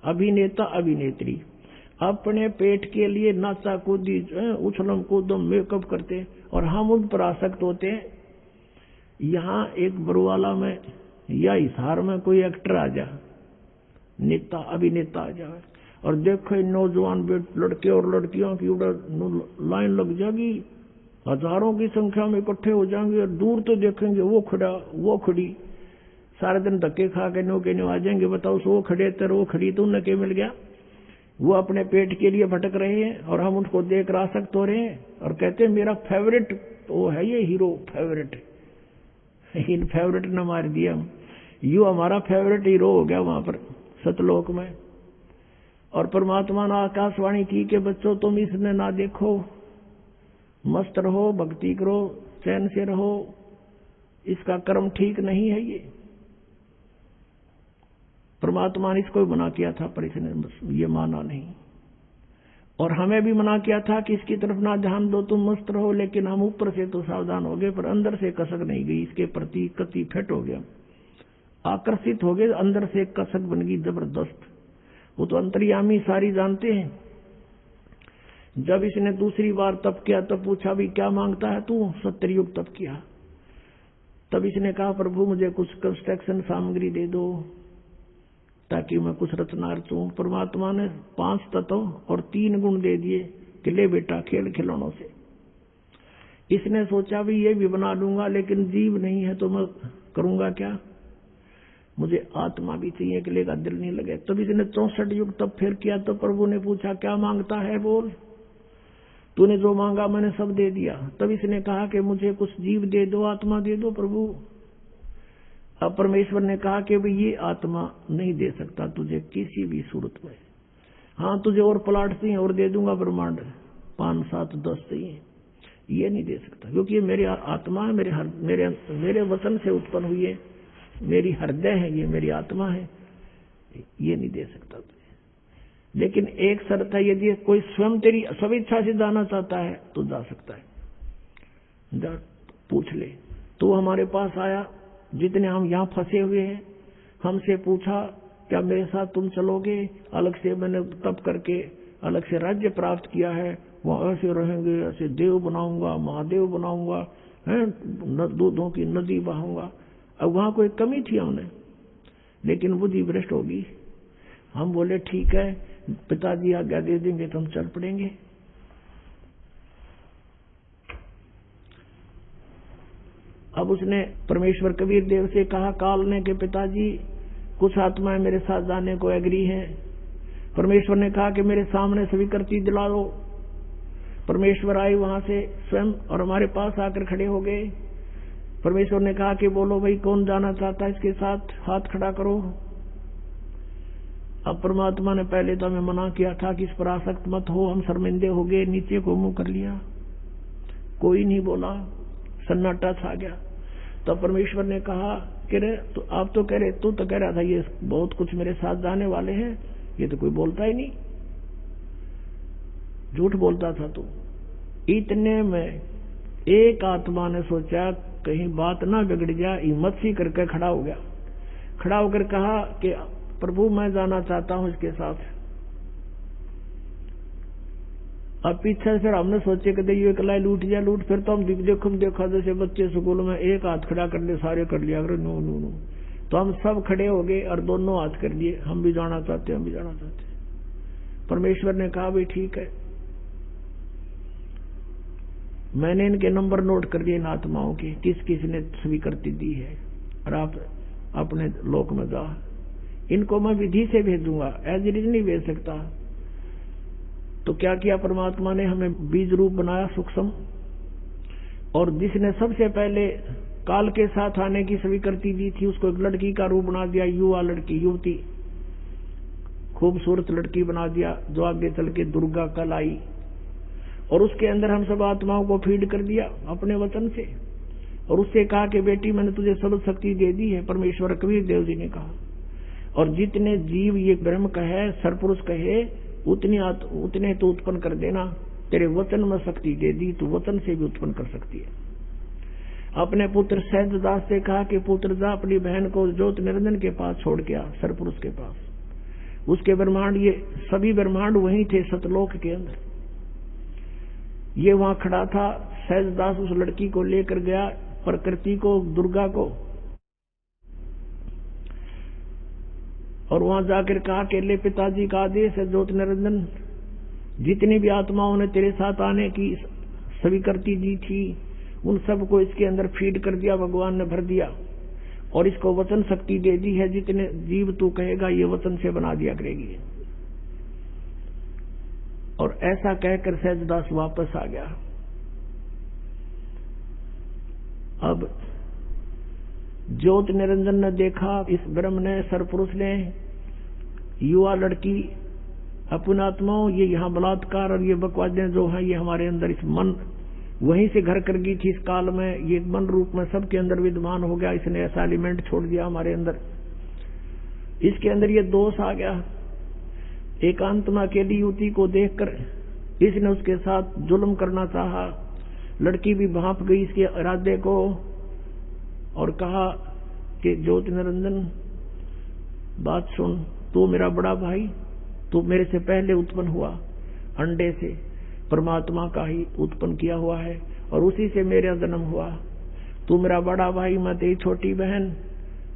अभिनेता अभिनेत्री, अपने पेट के लिए नाचा कूदी उछलम कूदम मेकअप करते, और हम उन पर आसक्त होते हैं। यहाँ एक बरुवाला में या हिसार में कोई एक्टर आ जा, नेता अभिनेता आ जाए, और देखो नौजवान लड़के और लड़कियों की लाइन लग जाएगी, हजारों की संख्या में इकट्ठे हो जाएंगे, और दूर तो देखेंगे वो खड़ा वो खड़ी, सारे दिन धक्के खा के नो के नो आ जाएंगे। बताओ वो खड़े तर वो खड़ी, तो उन्हें क्या मिल गया? वो अपने पेट के लिए भटक रहे हैं, और हम उनको देख आसक्त हो रहे हैं, और कहते हैं मेरा फेवरेट वो है ये हीरो, फेवरेट। इन फेवरेट ने मार दिया, यू हमारा फेवरेट हीरो हो गया वहां पर सतलोक में। और परमात्मा ने आकाशवाणी की कि बच्चों तुम इसने ना देखो, मस्त रहो, भक्ति करो, चैन से रहो, इसका कर्म ठीक नहीं है। ये परमात्मा ने इसको मना किया था, पर इसने ये माना नहीं। और हमें भी मना किया था कि इसकी तरफ ना ध्यान दो, तुम मस्त रहो, लेकिन हम ऊपर से तो सावधान हो गए, पर अंदर से कसक नहीं गई, इसके प्रति कति फिट हो गया, आकर्षित हो गए, अंदर से कसक बन गई जबरदस्त। वो तो अंतर्यामी सारी जानते हैं। जब इसने दूसरी बार तप किया तब पूछा भी क्या मांगता है तू? 70 युग तप किया। तब इसने कहा प्रभु मुझे कुछ कंस्ट्रक्शन सामग्री दे दो ताकि मैं कुछ रचना रचूं। परमात्मा ने 5 तत्व और 3 गुण दे दिए कि ले बेटा खेल खिलौनों से। इसने सोचा भी ये भी बना लूंगा, लेकिन जीव नहीं है तो मैं करूंगा क्या, मुझे आत्मा भी चाहिए, कि लेगा दिल नहीं लगे। तब इसने 64 युग तब फिर किया। तो प्रभु ने पूछा क्या मांगता है, बोल। तूने जो मांगा मैंने सब दे दिया। तब इसने कहा कि मुझे कुछ जीव दे दो, आत्मा दे दो प्रभु। अब परमेश्वर ने कहा कि भाई ये आत्मा नहीं दे सकता तुझे किसी भी सूरत में। हाँ तुझे और प्लाट चाहिए और दे दूंगा, ब्रह्मांड 5, 7, 10 चाहिए, ये नहीं दे सकता, क्योंकि ये मेरी आत्मा है, मेरे वचन से उत्पन्न हुई है, मेरी हृदय है, ये मेरी आत्मा है, ये नहीं दे सकता तुझे। लेकिन एक शर्त है, यदि कोई स्वयं तेरी स्वेच्छा से जाना चाहता है तो जा सकता है, जा पूछ ले। तो हमारे पास आया, जितने हम यहाँ फंसे हुए हैं, हमसे पूछा क्या मेरे साथ तुम चलोगे? अलग से मैंने तप करके अलग से राज्य प्राप्त किया है, वहां ऐसे रहेंगे, ऐसे देव बनाऊंगा, महादेव बनाऊंगा, है दूधों की नदी बहाऊंगा। अब वहां कोई कमी थी हमने, लेकिन बुद्धि भ्रष्ट होगी। हम बोले ठीक है, पिताजी आज्ञा दे देंगे तो हम चल पड़ेंगे। अब उसने परमेश्वर कबीर देव से कहा काल ने कि पिताजी कुछ आत्माएं मेरे साथ जाने को एग्री हैं। परमेश्वर ने कहा कि मेरे सामने स्वीकृति दिला दो। परमेश्वर आए वहां से स्वयं और हमारे पास आकर खड़े हो गए। परमेश्वर ने कहा कि बोलो भाई कौन जाना चाहता है इसके साथ, हाथ खड़ा करो। अब परमात्मा ने पहले तो हमें मना किया था कि इस पर आसक्त मत हो, हम शर्मिंदे हो गए, नीचे को मुंह कर लिया, कोई नहीं बोला, सन्नाटा छा गया। तो परमेश्वर ने कहा कि रे तो आप तो कह रहे, तू तो कह रहा था ये बहुत कुछ मेरे साथ जाने वाले हैं, ये तो कोई बोलता ही नहीं, झूठ बोलता था तू। इतने में एक आत्मा ने सोचा कहीं बात ना बिगड़ जाए, हिम्मत सी करके खड़ा हो गया। खड़ा होकर कहा कि प्रभु मैं जाना चाहता हूं इसके साथ। अब पीछे फिर हमने सोचे कि ये कलाई लूट जा लूट, फिर तो हम देखा जैसे बच्चे स्कूल में एक हाथ खड़ा कर ले, सारे कर लिया अगर नो नो नो, तो हम सब खड़े हो गए और दोनों हाथ कर दिए, हम भी जाना चाहते, हम भी जाना चाहते। परमेश्वर ने कहा भाई ठीक है, मैंने इनके नंबर नोट कर दिए इन आत्माओं के, किस किस ने स्वीकृति दी है, और आप अपने लोक में जा। इनको मैं विधि से भेजूंगा, एज इट इज नहीं भेज सकता। तो क्या किया परमात्मा ने, हमें बीज रूप बनाया सूक्ष्म, और जिसने सबसे पहले काल के साथ आने की स्वीकृति दी थी उसको एक लड़की का रूप बना दिया, युवा लड़की, युवती, खूबसूरत लड़की बना दिया, जो आगे चल के दुर्गा कल आई। और उसके अंदर हम सब आत्माओं को फीड कर दिया अपने वचन से, और उससे कहा कि बेटी मैंने तुझे सब शक्ति दे दी है, परमेश्वर कबीर देव जी ने कहा। और जितने जीव ये ब्रह्म कहे, सरपुरुष कहे, उतने तो उत्पन्न कर देना। तेरे वचन में शक्ति दे दी, तो वचन से भी उत्पन्न कर सकती है। अपने पुत्र सहजदास से कहा कि पुत्र जा अपनी बहन को ज्योत निरंजन के पास छोड़ के आ, सरपुरुष के पास। उसके ब्रह्मांड, ये सभी ब्रह्मांड वहीं थे सतलोक के अंदर। ये वहां खड़ा था। सहजदास उस लड़की को लेकर गया, प्रकृति को, दुर्गा को, और वहां जाकर कहा कि ले पिताजी का आदेश है, ज्योत निरंजन जितनी भी आत्माओं ने तेरे साथ आने की स्वीकृति दी थी, उन सबको इसके अंदर फीड कर दिया, भगवान ने भर दिया, और इसको वचन शक्ति दे दी है। जितने जीव तू कहेगा ये वचन से बना दिया करेगी। और ऐसा कहकर सहजदास वापस आ गया। अब ज्योत निरंजन ने देखा, इस ब्रह्म ने, सरपुरुष ने, युवा लड़की, अपनात्माओं, ये यहाँ बलात्कार और ये बकवादें जो है, ये हमारे अंदर इस मन वहीं से घर कर गई थी। इस काल में ये मन रूप में सबके अंदर विद्यमान हो गया। इसने ऐसा एलिमेंट छोड़ दिया हमारे अंदर, इसके अंदर ये दोष आ गया। एकांत में अकेली युवती को देखकर इसने उसके साथ जुल्म करना चाहा। लड़की भी भांप गई इसके इरादे को और कहा कि ज्योति निरंजन बात सुन, तू मेरा बड़ा भाई, तू मेरे से पहले उत्पन्न हुआ, अंडे से परमात्मा का ही उत्पन्न किया हुआ है और उसी से मेरा जन्म हुआ। तू मेरा बड़ा भाई, मैं तेरी छोटी बहन,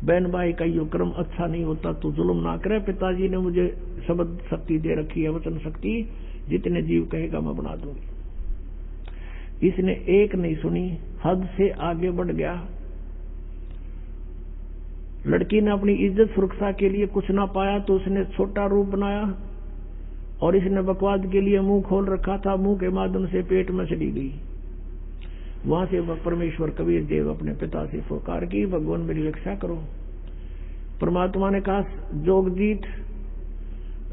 बहन भाई का यो क्रम अच्छा नहीं होता, तू जुल्म ना करे। पिताजी ने मुझे शब्द शक्ति दे रखी है, वचन शक्ति, जितने जीव कहेगा मैं बना दूंगी। इसने एक नहीं सुनी, हद से आगे बढ़ गया। लड़की ने अपनी इज्जत सुरक्षा के लिए कुछ ना पाया तो उसने छोटा रूप बनाया और इसने बकवाद के लिए मुंह खोल रखा था, मुंह के माध्यम से पेट में चली गई। वहां से परमेश्वर कबीर देव अपने पिता से पुकार की, भगवान मेरी रक्षा करो। परमात्मा ने कहा, जोगजीत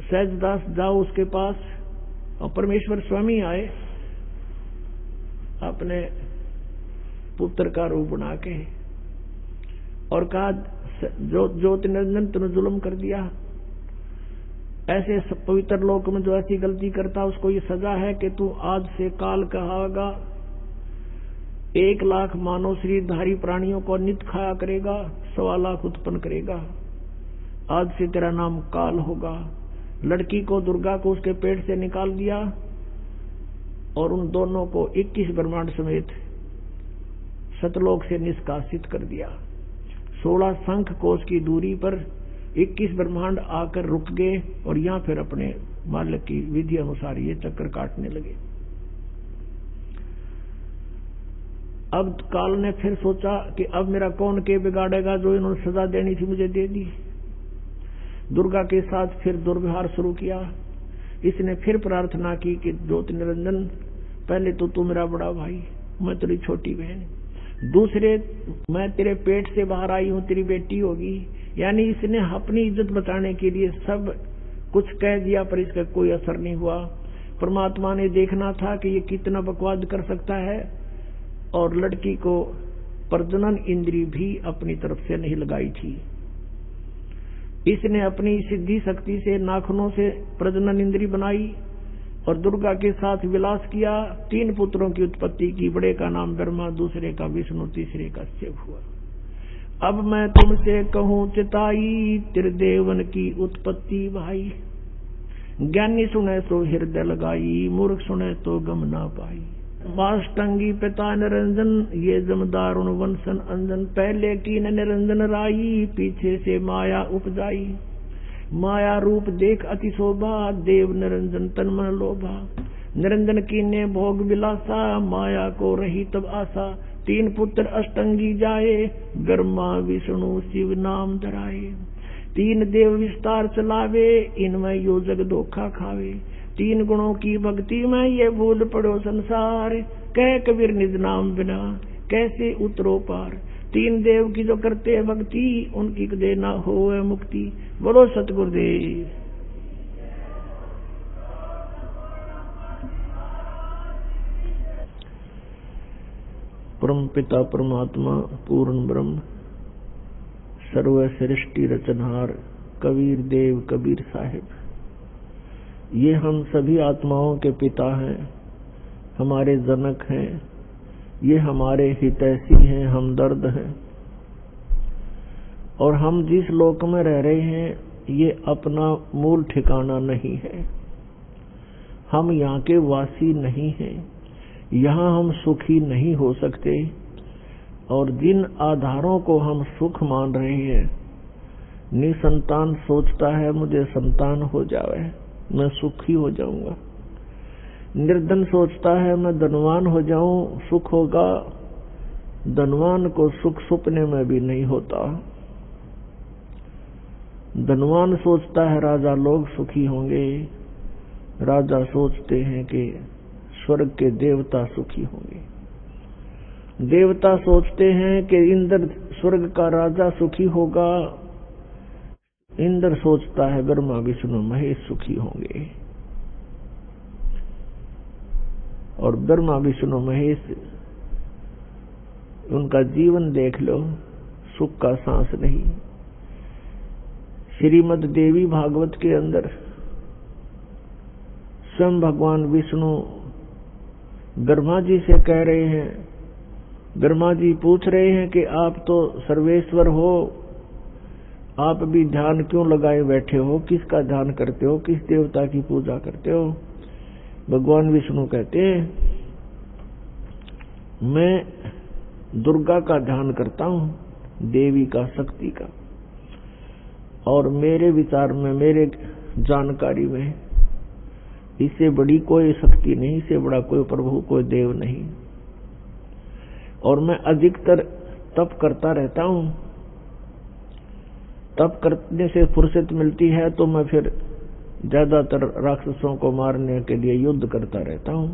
सहजदास जाओ उसके पास। और परमेश्वर स्वामी आए अपने पुत्र का रूप बना के और कहा, ज्योति निरंजन तुमने जुल्म कर दिया। ऐसे पवित्र लोक में जो ऐसी गलती करता उसको ये सजा है कि तू आज से काल कहागा, 1 लाख मानव शरीरधारी प्राणियों को नित खाया करेगा, 1.25 लाख उत्पन्न करेगा। आज से तेरा नाम काल होगा। लड़की को, दुर्गा को उसके पेट से निकाल दिया और उन दोनों को 21 ब्रह्मांड समेत सतलोक से निष्कासित कर दिया। 16 शंख कोश की दूरी पर 21 ब्रह्मांड आकर रुक गए और यहां फिर अपने मालिक की विधि अनुसार ये चक्कर काटने लगे। अब काल ने फिर सोचा कि अब मेरा कौन के बिगाड़ेगा, जो इन्होंने सजा देनी थी मुझे दे दी। दुर्गा के साथ फिर दुर्व्यवहार शुरू किया। इसने फिर प्रार्थना की कि ज्योति निरंजन, पहले तो तू मेरा बड़ा भाई, मैं तेरी छोटी बहन, दूसरे मैं तेरे पेट से बाहर आई हूं, तेरी बेटी होगी। यानी इसने अपनी इज्जत बचाने के लिए सब कुछ कह दिया, पर इसका कोई असर नहीं हुआ। परमात्मा ने देखना था कि ये कितना बकवाद कर सकता है और लड़की को प्रजनन इंद्री भी अपनी तरफ से नहीं लगाई थी। इसने अपनी सिद्धि शक्ति से नाखूनों से प्रजनन इंद्री बनाई और दुर्गा के साथ विलास किया। 3 पुत्रों की उत्पत्ति की। बड़े का नाम ब्रह्मा, दूसरे का विष्णु, तीसरे का शिव हुआ। अब मैं तुमसे कहूं चिताई, त्रिदेवन की उत्पत्ति भाई। ज्ञानी सुने तो हृदय लगाई, मूर्ख सुने तो गम ना पाई। माष्टंगी पिता निरंजन, ये जमदारुण वंशन अंजन। पहले की निरंजन राई, पीछे से माया उपजाई। माया रूप देख अति शोभा, देव निरंजन तन मन लोभा। निरंजन की ने भोग विलासा, माया को रही तब आशा। 3 पुत्र अष्टंगी जाए, ब्रह्मा विष्णु शिव नाम धराए। 3 देव विस्तार चलावे, इनमें यो जग धोखा खावे। 3 गुणों की भक्ति में ये भूल पड़ो संसार। कह कबीर निज नाम बिना कैसे उतरो पार। 3 देव की जो करते भक्ति, उनकी कदे ना होवे मुक्ति। बोलो सतगुरुदेव। परम पिता परमात्मा पूर्ण ब्रह्म सर्व सृष्टि रचनहार कबीर देव कबीर साहिब, ये हम सभी आत्माओं के पिता हैं, हमारे जनक हैं, ये हमारे हितैषी हैं, हमदर्द हैं। और हम जिस लोक में रह रहे हैं ये अपना मूल ठिकाना नहीं है, हम यहाँ के वासी नहीं हैं, यहाँ हम सुखी नहीं हो सकते। और जिन आधारों को हम सुख मान रहे हैं, निसंतान सोचता है मुझे संतान हो जावे मैं सुखी हो जाऊंगा, निर्धन सोचता है मैं धनवान हो जाऊं सुख होगा, धनवान को सुख सपने में भी नहीं होता। धनवान सोचता है राजा लोग सुखी होंगे, राजा सोचते हैं कि स्वर्ग के देवता सुखी होंगे, देवता सोचते हैं कि इंद्र स्वर्ग का राजा सुखी होगा, इंद्र सोचता है ब्रह्मा विष्णु महेश सुखी होंगे। और ब्रह्मा विष्णु महेश उनका जीवन देख लो, सुख का सांस नहीं। श्रीमद् देवी भागवत के अंदर स्वयं भगवान विष्णु ब्रह्मा जी से कह रहे हैं, ब्रह्मा जी पूछ रहे हैं कि आप तो सर्वेश्वर हो, आप भी ध्यान क्यों लगाए बैठे हो, किसका ध्यान करते हो, किस देवता की पूजा करते हो। भगवान विष्णु कहते हैं मैं दुर्गा का ध्यान करता हूं, देवी का, शक्ति का, और मेरे विचार में, मेरे जानकारी में इससे बड़ी कोई शक्ति नहीं, इससे बड़ा कोई प्रभु, कोई देव नहीं। और मैं अधिकतर तप करता रहता हूं, तप करने से फुर्सत मिलती है तो मैं फिर ज्यादातर राक्षसों को मारने के लिए युद्ध करता रहता हूं।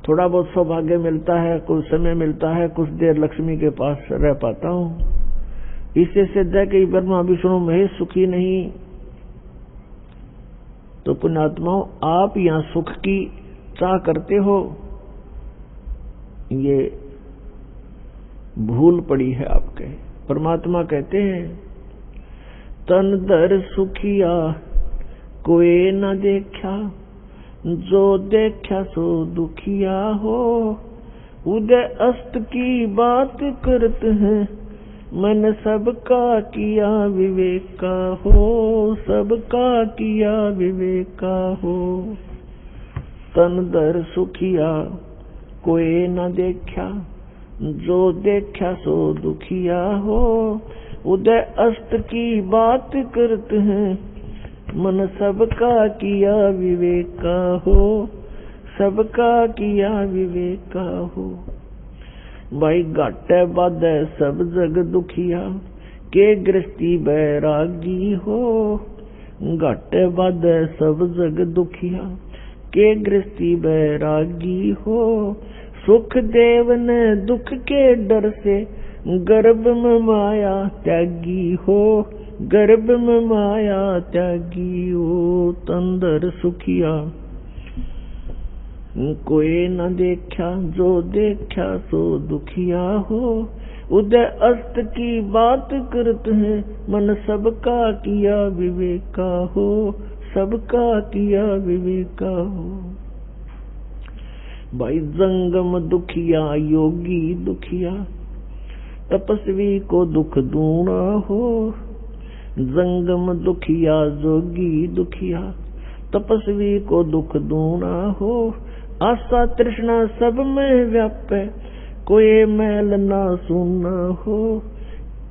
थोड़ा बहुत सौभाग्य मिलता है, कुछ समय मिलता है, कुछ देर लक्ष्मी के पास रह पाता हूं। इससे सिद्ध है कि ब्रह्मा विष्णु महेश सुखी नहीं। तो पुण्यात्माओं, आप यहाँ सुख की चाह करते हो, ये भूल पड़ी है आपके। परमात्मा कहते हैं तन दर सुखिया कोई न देखा, जो देखा सो दुखिया हो, उदय अस्त की बात करते हैं, मन सबका किया विवेका हो, सबका किया विवेका हो। तन दर सुखिया कोई न देखा, जो देखा सो दुखिया हो, उदय अस्त की बात करते हैं, मन सबका किया विवेका हो, सबका किया विवेका हो। भाई घाटे बाधे सब जग दुखिया, के गृहस्थी बैरागी हो, घाटे बाधे सब जग दुखिया, के गृहस्थी बैरागी हो। सुख देव ने दुख के डर से, गर्भ में माया त्यागी हो, गर्भ में माया त्यागी हो। तंदर सुखिया कोई न देखा, जो देखा सो दुखिया हो, उदय अस्त की बात करते हैं, मन सबका किया विवेका हो, सबका किया विवेका हो। भाई जंगम दुखिया योगी दुखिया, तपस्वी को दुख दूना हो। जंगम दुखिया जोगी दुखिया, तपस्वी को दुख दूना हो। आशा तृष्णा सब में व्यापे, कोई मैल ना सुना हो।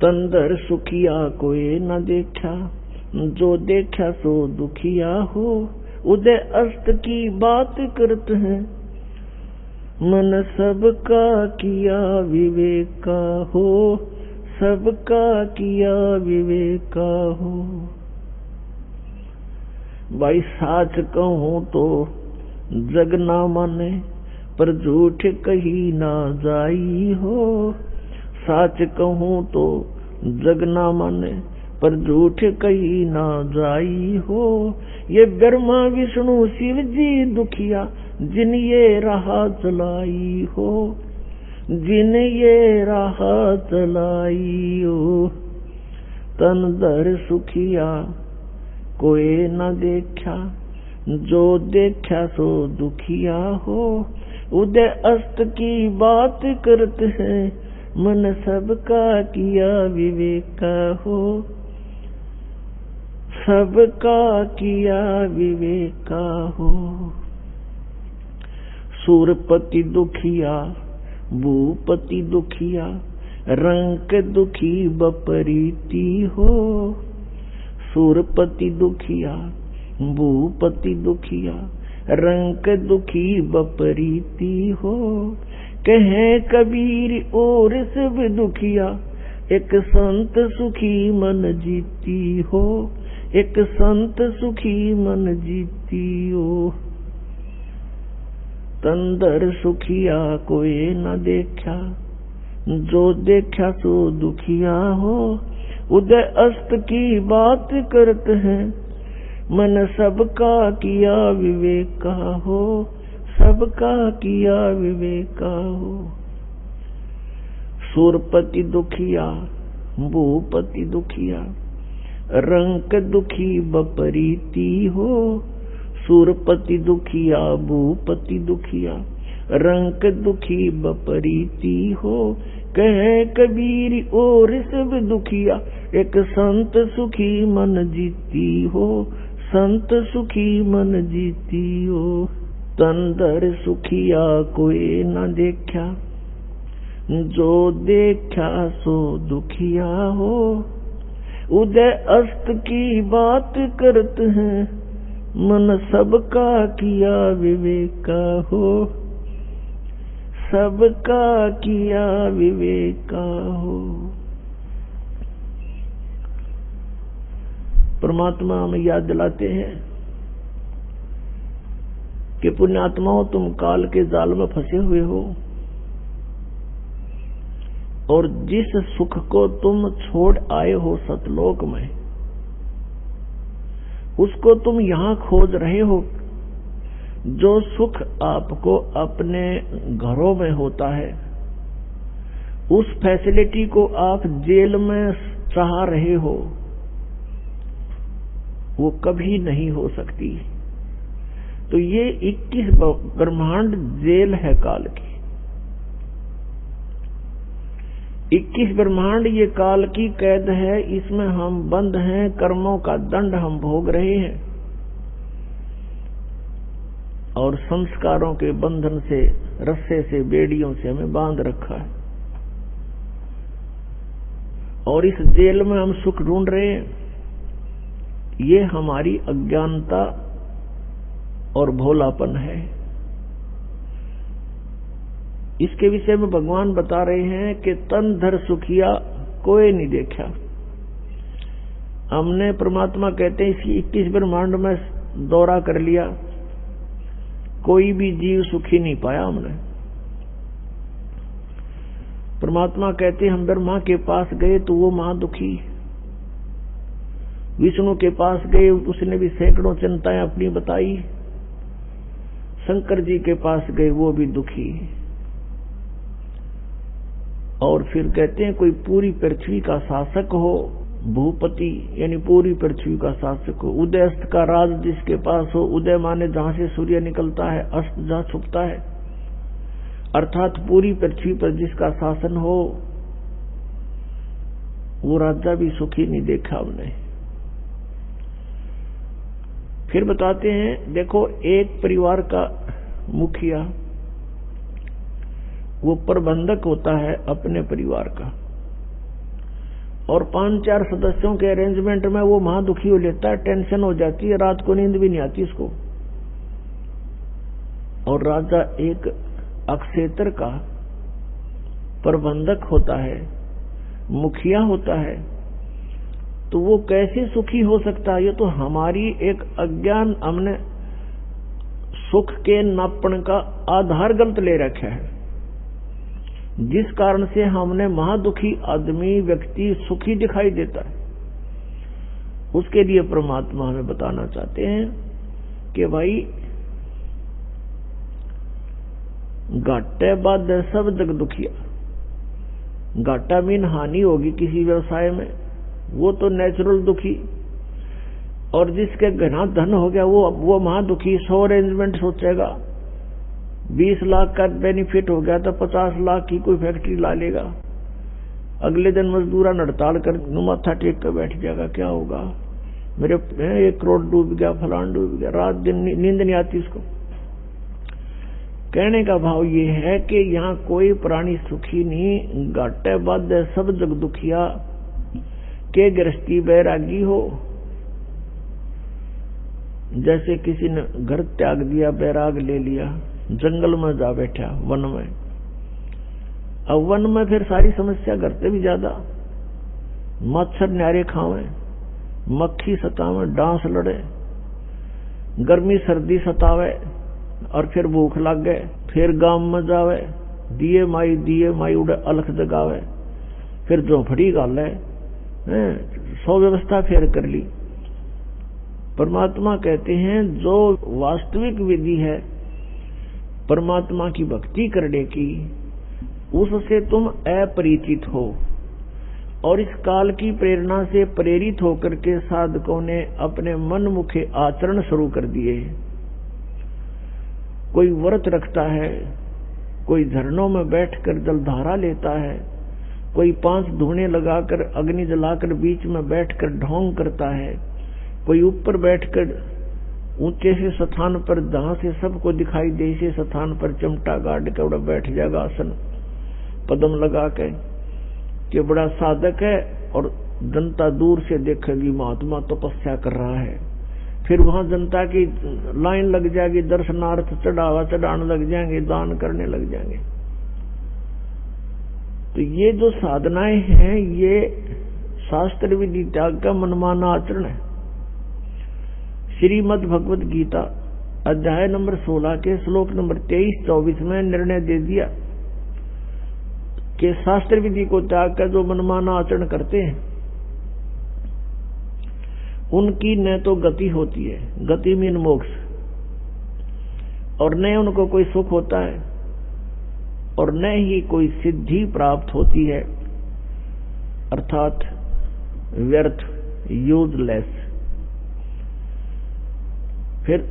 तंदर सुखिया कोई न देखा, जो देखा सो दुखिया हो। उदय अस्त की बात करते हैं, मन सबका किया विवेका हो, सबका किया विवेका हो। भाई साच कहूं तो जग ना माने, पर झूठ कही ना जाई हो। साच कहूं तो जग ना माने, पर झूठ कही ना जाई हो। ये ब्रह्मा विष्णु शिव जी दुखिया, जिन ये राह चलाई हो। जिन ये राह चलाइयो, तन दर सुखिया कोई न देखा, जो देखा सो दुखिया हो। उदय अस्त की बात करत है, मन सबका किया विवेका हो, सबका किया विवेका हो। सूरपति दुखिया भूपति दुखिया, रंक दुखी बपरीती हो। सूरपति दुखिया भूपति दुखिया, रंक दुखी बपरीती हो। कहे कबीर और सब दुखिया, एक संत सुखी मन जीती हो। एक संत सुखी मन जीती हो। तंदर सुखिया कोई न देखा, जो देखा सो दुखिया हो। उदय अस्त की बात करत है, मन सबका किया विवेका हो। सबका किया विवेका हो। सूरपति दुखिया भूपति दुखिया, रंक दुखी बपरीती हो। सूरपति दुखिया भूपति दुखिया, रंक दुखी बपरीती हो। कहे कबीर और सब दुखिया, एक संत सुखी मन जीती हो। संत सुखी मन जीती हो। तंदर सुखिया कोई न देखा, जो देखा सो दुखिया हो। उदय अस्त की बात करत हैं, मन सबका किया विवेका हो। सबका किया विवेका हो। परमात्मा हमें याद दिलाते हैं कि पुण्यात्माओं, तुम काल के जाल में फंसे हुए हो और जिस सुख को तुम छोड़ आए हो सतलोक में, उसको तुम यहां खोज रहे हो। जो सुख आपको अपने घरों में होता है, उस फैसिलिटी को आप जेल में चाह रहे हो, वो कभी नहीं हो सकती। तो ये 21 ब्रह्मांड जेल है काल की। 21 ब्रह्मांड ये काल की कैद है। इसमें हम बंद हैं, कर्मों का दंड हम भोग रहे हैं और संस्कारों के बंधन से, रस्से से, बेड़ियों से हमें बांध रखा है। और इस जेल में हम सुख ढूंढ रहे हैं। ये हमारी अज्ञानता और भोलापन है। इसके विषय में भगवान बता रहे हैं कि तन धर सुखिया कोई नहीं देखा। हमने, परमात्मा कहते हैं, इसी 21 ब्रह्मांड में दौरा कर लिया, कोई भी जीव सुखी नहीं पाया हमने। परमात्मा कहते हैं, हम ब्रह्मा के पास गए तो वो महादुखी, विष्णु के पास गए, उसने भी सैकड़ों चिंताएं अपनी बताई, शंकर जी के पास गए, वो भी दुखी। और फिर कहते हैं, कोई पूरी पृथ्वी का शासक हो, भूपति यानी पूरी पृथ्वी का शासक हो, उदय अस्त का राज जिसके पास हो, उदय माने जहां से सूर्य निकलता है, अस्त जहां छुपता है, अर्थात पूरी पृथ्वी पर जिसका शासन हो, वो राजा भी सुखी नहीं देखा हमने। फिर बताते हैं, देखो, एक परिवार का मुखिया, वो प्रबंधक होता है अपने परिवार का, और 5-4 सदस्यों के अरेंजमेंट में वो महादुखी हो लेता है, टेंशन हो जाती है, रात को नींद भी नहीं आती इसको। और राजा एक अक्षेत्र का प्रबंधक होता है, मुखिया होता है, तो वो कैसे सुखी हो सकता है? ये तो हमारी एक अज्ञान, हमने सुख के नापण का आधार गलत ले रखा है, जिस कारण से हमने महादुखी आदमी, व्यक्ति सुखी दिखाई देता है। उसके लिए परमात्मा हमें बताना चाहते हैं कि भाई, घाटे बाद सब जग दुखिया। घाटा मीन हानि होगी किसी व्यवसाय में, वो तो नेचुरल दुखी। और जिसके घना धन हो गया वो महादुखी। 100 अरेंजमेंट सोचेगा, 20 लाख का बेनिफिट हो गया तो 50 लाख की कोई फैक्ट्री ला लेगा, अगले दिन मजदूरा हड़ताल कर माथा टेक कर बैठ जाएगा, क्या होगा मेरे 1 करोड़ डूब गया, फलान डूब गया, रात दिन नींद नहीं आती उसको। कहने का भाव ये है कि यहाँ कोई प्राणी सुखी नहीं, घाटे बाद सब जग दुखिया। के गृहस्थी बैरागी हो, जैसे किसी ने घर त्याग दिया, बैराग ले लिया, जंगल में जा बैठा, वन में। अब वन में फिर सारी समस्या करते भी ज्यादा, मच्छर न्यारे खावे, मक्खी सतावे, डांस लड़े, गर्मी सर्दी सतावे, और फिर भूख लग गए, फिर गांव में जावे, दिए माई उड़े अलख जगावे, फिर झोपड़ी गाले, 100 व्यवस्था फिर कर ली। परमात्मा कहते हैं जो वास्तविक विधि है परमात्मा की भक्ति करने की, उससे तुम अपरिचित हो। और इस काल की प्रेरणा से प्रेरित होकर के साधकों ने अपने मन मुखे आचरण शुरू कर दिए। कोई व्रत रखता है, कोई झरनों में बैठकर जलधारा लेता है, कोई 5 धूने लगाकर अग्नि जलाकर बीच में बैठकर ढोंग करता है, कोई ऊपर बैठकर ऊंचे से स्थान पर जहां से सबको दिखाई दे से स्थान पर चिमटा गाड़ के उड़ा बैठ जाएगा, आसन पदम लगा के, कि बड़ा साधक है और जनता दूर से देखेगी महात्मा तपस्या कर रहा है। फिर वहां जनता की लाइन लग जाएगी, दर्शनार्थ चढ़ावा चढ़ाने लग जाएंगे, दान करने लग जाएंगे। तो ये जो साधनाएं हैं ये शास्त्र विधि त्याग का मनमाना आचरण है। श्रीमद् भगवत गीता अध्याय नंबर 16 के श्लोक नंबर 23-24 में निर्णय दे दिया कि शास्त्र विधि को त्याग कर जो मनमाना आचरण करते हैं उनकी न तो गति होती है, गति मीन मोक्ष, और न उनको कोई सुख होता है और न ही कोई सिद्धि प्राप्त होती है, अर्थात व्यर्थ, यूजलेस। फिर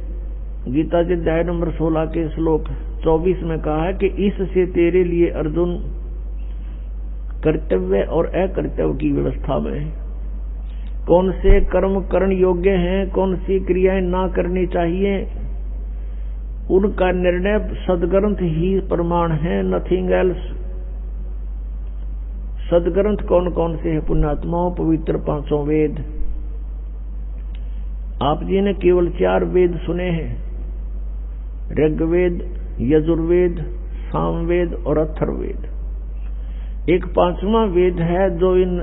गीता के अध्याय नंबर 16 के श्लोक 24 में कहा है कि इससे तेरे लिए अर्जुन कर्तव्य और अकर्तव्य की व्यवस्था में कौन से कर्म करने योग्य हैं, कौन सी क्रियाएं ना करनी चाहिए, उनका निर्णय सदग्रंथ ही प्रमाण है, नथिंग एल्स। सदग्रंथ कौन कौन से हैं? पुण्यात्माओं, पवित्र 5 वेद। आप जी ने केवल 4 वेद सुने हैं, ऋग्वेद, यजुर्वेद, सामवेद और अथर्ववेद। एक 5वां वेद है जो इन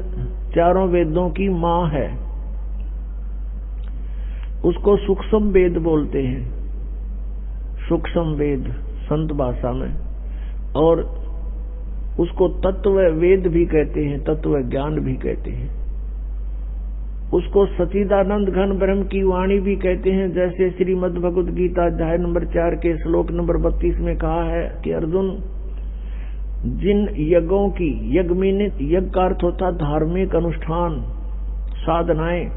4 वेदों की मां है, उसको सूक्ष्म वेद बोलते हैं, सूक्ष्म वेद संत भाषा में, और उसको तत्व वेद भी कहते हैं, तत्व ज्ञान भी कहते हैं। उसको सच्चिदानंद घन ब्रह्म की वाणी भी कहते हैं, जैसे श्रीमद् भगवत गीता अध्याय नंबर 4 के श्लोक नंबर 32 में कहा है कि अर्जुन, जिन यज्ञों की, यज्ञ का अर्थ होता धार्मिक अनुष्ठान, साधनाएं,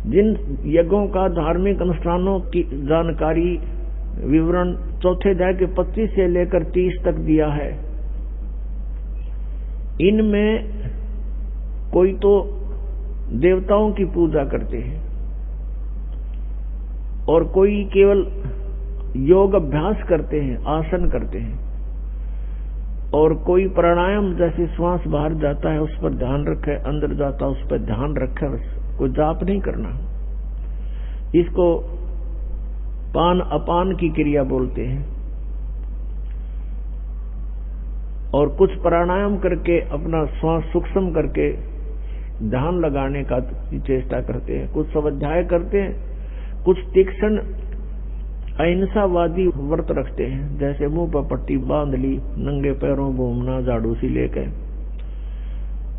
जिन यज्ञों का धार्मिक अनुष्ठानों की जानकारी विवरण 4 अध्याय के 25 से लेकर 30 तक दिया है, इनमें कोई तो देवताओं की पूजा करते हैं और कोई केवल योग अभ्यास करते हैं, आसन करते हैं, और कोई प्राणायाम जैसे श्वास बाहर जाता है उस पर ध्यान रखे, अंदर जाता है उस पर ध्यान रखे, बस कोई जाप नहीं करना। इसको पान अपान की क्रिया बोलते हैं। और कुछ प्राणायाम करके अपना श्वास सूक्ष्म करके ध्यान लगाने का चेष्टा करते हैं, कुछ स्वाध्याय करते हैं, कुछ तीक्ष्ण अहिंसावादी व्रत रखते हैं, जैसे मुंह पर पट्टी बांध ली, नंगे पैरों घूमना, झाड़ू सी लेके,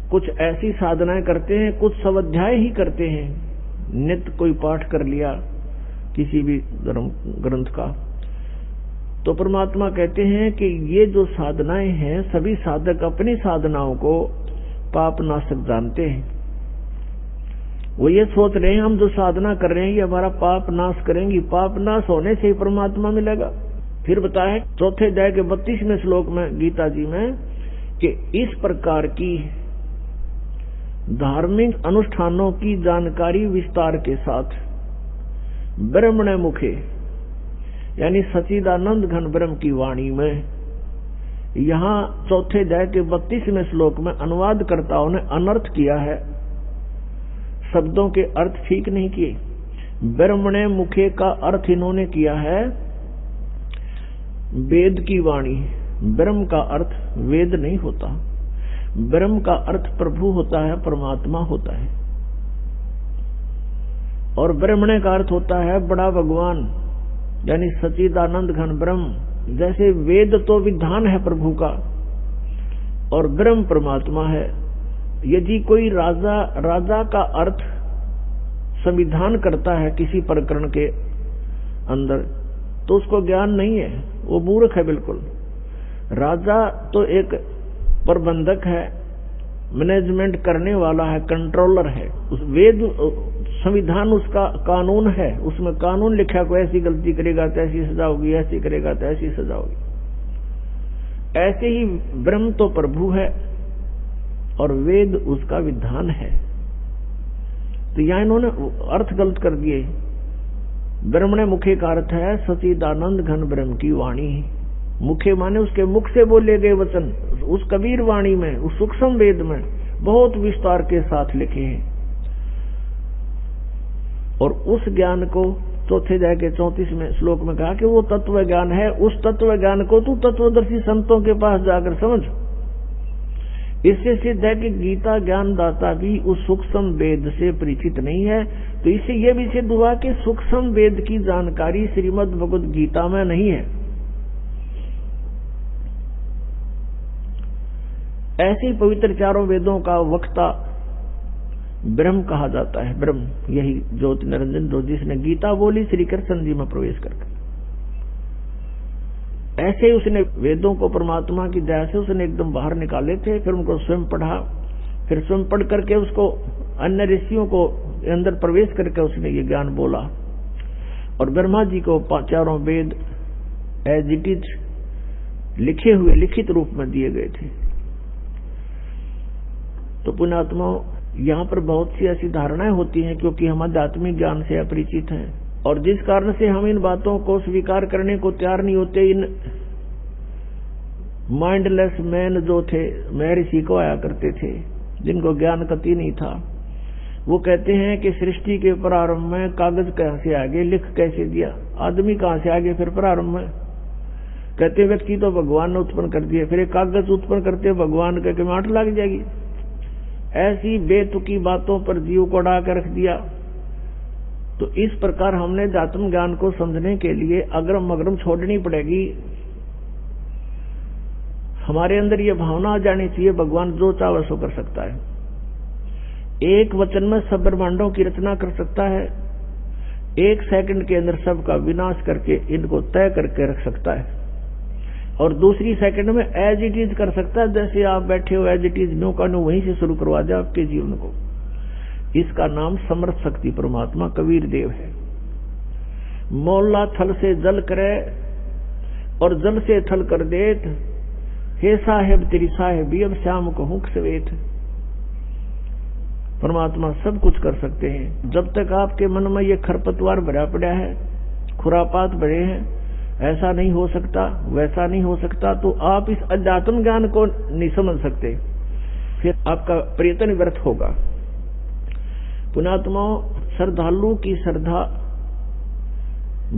कुछ ऐसी साधनाएं करते हैं, कुछ स्वाध्याय ही करते हैं, नित्य कोई पाठ कर लिया किसी भी धर्म ग्रंथ का, तो परमात्मा कहते हैं कि ये जो साधनाएं हैं, सभी साधक अपनी साधनाओं को पाप नाशक जानते हैं। वो ये सोच रहे हैं हम जो साधना कर रहे हैं ये हमारा पाप नाश करेंगी, पाप नाश होने से ही परमात्मा मिलेगा। फिर बताया चौथे अध्याय के 32वें श्लोक में गीता जी में कि इस प्रकार की धार्मिक अनुष्ठानों की जानकारी विस्तार के साथ ब्रह्मणे मुखे यानी सच्चिदानंद घन ब्रह्म की वाणी में, यहाँ चौथे अध्याय के 32वें श्लोक में अनुवादकर्ताओं ने अनर्थ किया है, शब्दों के अर्थ ठीक नहीं किए। ब्रह्मणे मुखे का अर्थ इन्होंने किया है वेद की वाणी। ब्रह्म का अर्थ वेद नहीं होता, ब्रह्म का अर्थ प्रभु होता है, परमात्मा होता है। और ब्रह्मणे का अर्थ होता है बड़ा भगवान यानी सच्चिदानंद घन ब्रह्म। जैसे वेद तो विधान है प्रभु का और ब्रह्म परमात्मा है। यदि कोई राजा का अर्थ संविधान करता है किसी प्रकरण के अंदर तो उसको ज्ञान नहीं है, वो मूर्ख है बिल्कुल। राजा तो एक प्रबंधक है, मैनेजमेंट करने वाला है, कंट्रोलर है। उस वेद संविधान उसका कानून है, उसमें कानून लिखा कोई ऐसी गलती करेगा तो ऐसी सजा होगी, ऐसी करेगा तो ऐसी सजा होगी। ऐसे ही ब्रह्म तो प्रभु है और वेद उसका विधान है। तो यहाँ इन्होंने अर्थ गलत कर दिए। ब्रह्मणे मुखे का अर्थ है सच्चिदानंद घन ब्रह्म की वाणी। मुखे माने उसके मुख से बोले गए वचन, उस कबीर वाणी में, उस सूक्ष्म वेद में बहुत विस्तार के साथ लिखे हैं। और उस ज्ञान को चौथे अध्याय के 34वें श्लोक में कहा कि वो तत्व ज्ञान है। उस तत्व ज्ञान को तू तत्वदर्शी संतों के पास जाकर समझ। इससे सिद्ध है कि गीता ज्ञान दाता भी उस सूक्ष्म वेद से परिचित नहीं है। तो इससे यह भी सिद्ध हुआ कि सूक्ष्म वेद की जानकारी श्रीमद् भगवद गीता में नहीं है। ऐसे ही पवित्र चारों वेदों का वक्ता ब्रह्म कहा जाता है। ब्रह्म यही ज्योति निरंजन जो जिसने गीता बोली श्री कृष्ण जी में प्रवेश करके। ऐसे ही उसने वेदों को परमात्मा की दया से उसने एकदम बाहर निकाले थे, फिर उनको स्वयं पढ़ा, फिर स्वयं पढ़ करके उसको अन्य ऋषियों को अंदर प्रवेश करके उसने ये ज्ञान बोला। और ब्रह्मा जी को चारों वेद एज इट इज लिखे हुए लिखित रूप में दिए गए थे। तो पुण्यात्माओं, यहाँ पर बहुत सी ऐसी धारणाएं होती हैं क्योंकि हम आध्यात्मिक ज्ञान से अपरिचित हैं और जिस कारण से हम इन बातों को स्वीकार करने को तैयार नहीं होते। इन माइंडलेस मैन जो थे, महर्षि को आया करते थे जिनको ज्ञान कति नहीं था, वो कहते हैं कि सृष्टि के प्रारंभ में कागज कहां से आगे, लिख कैसे दिया, आदमी कहां से आगे फिर प्रारंभ में। कहते व्यक्ति तो भगवान ने उत्पन्न कर दिया, फिर एक कागज उत्पन्न करते भगवान के माठ लग जाएगी। ऐसी बेतुकी बातों पर जीव को उड़ा कर रख दिया। तो इस प्रकार हमने आत्म ज्ञान को समझने के लिए अग्रम अग्रम छोड़नी पड़ेगी। हमारे अंदर ये भावना आ जानी चाहिए भगवान जो चाहे सो कर सकता है। एक वचन में सब ब्रह्मांडों की रचना कर सकता है, एक सेकंड के अंदर सबका विनाश करके इनको तय करके रख सकता है और दूसरी सेकंड में एज इट इज कर सकता है। जैसे आप बैठे हो एज इट इज न्यू का न्यू वहीं से शुरू करवा दे आपके जीवन को। इसका नाम समर्थ शक्ति परमात्मा कबीर देव है। मोला थल से जल करे और जल से थल कर देत, हे साहेब तेरी साहेबी अब श्याम को हुक सवेत। परमात्मा सब कुछ कर सकते हैं। जब तक आपके मन में ये खरपतवार भरा पड़ा है, खुरापात भरे हैं, ऐसा नहीं हो सकता वैसा नहीं हो सकता, तो आप इस अध्यात्म ज्ञान को नहीं समझ सकते, फिर आपका प्रयत्न व्यर्थ होगा। पुण्यात्माओं, श्रद्धालु की श्रद्धा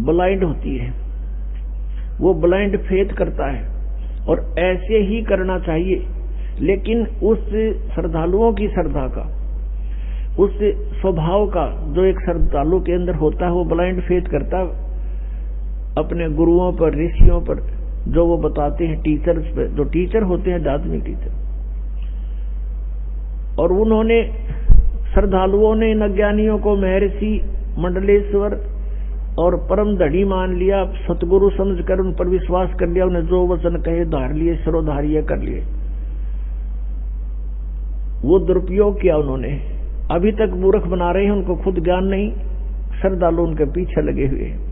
ब्लाइंड होती है, वो ब्लाइंड फेथ करता है और ऐसे ही करना चाहिए। लेकिन उस श्रद्धालुओं की श्रद्धा का, उस स्वभाव का जो एक श्रद्धालु के अंदर होता है, वो ब्लाइंड फेथ करता है अपने गुरुओं पर, ऋषियों पर, जो वो बताते हैं, टीचर्स पर, जो टीचर होते हैं आध्यात्मिक टीचर। और उन्होंने श्रद्धालुओं ने इन अज्ञानियों को महर्षि मंडलेश्वर और परम धड़ी मान लिया, सतगुरु समझकर उन पर विश्वास कर लिया, उन्हें जो वचन कहे धार लिए, सिरोधार्य कर लिए। वो दुरुपयोग किया उन्होंने। अभी तक मूर्ख बना रहे हैं, उनको खुद ज्ञान नहीं, श्रद्धालु उनके पीछे लगे हुए हैं।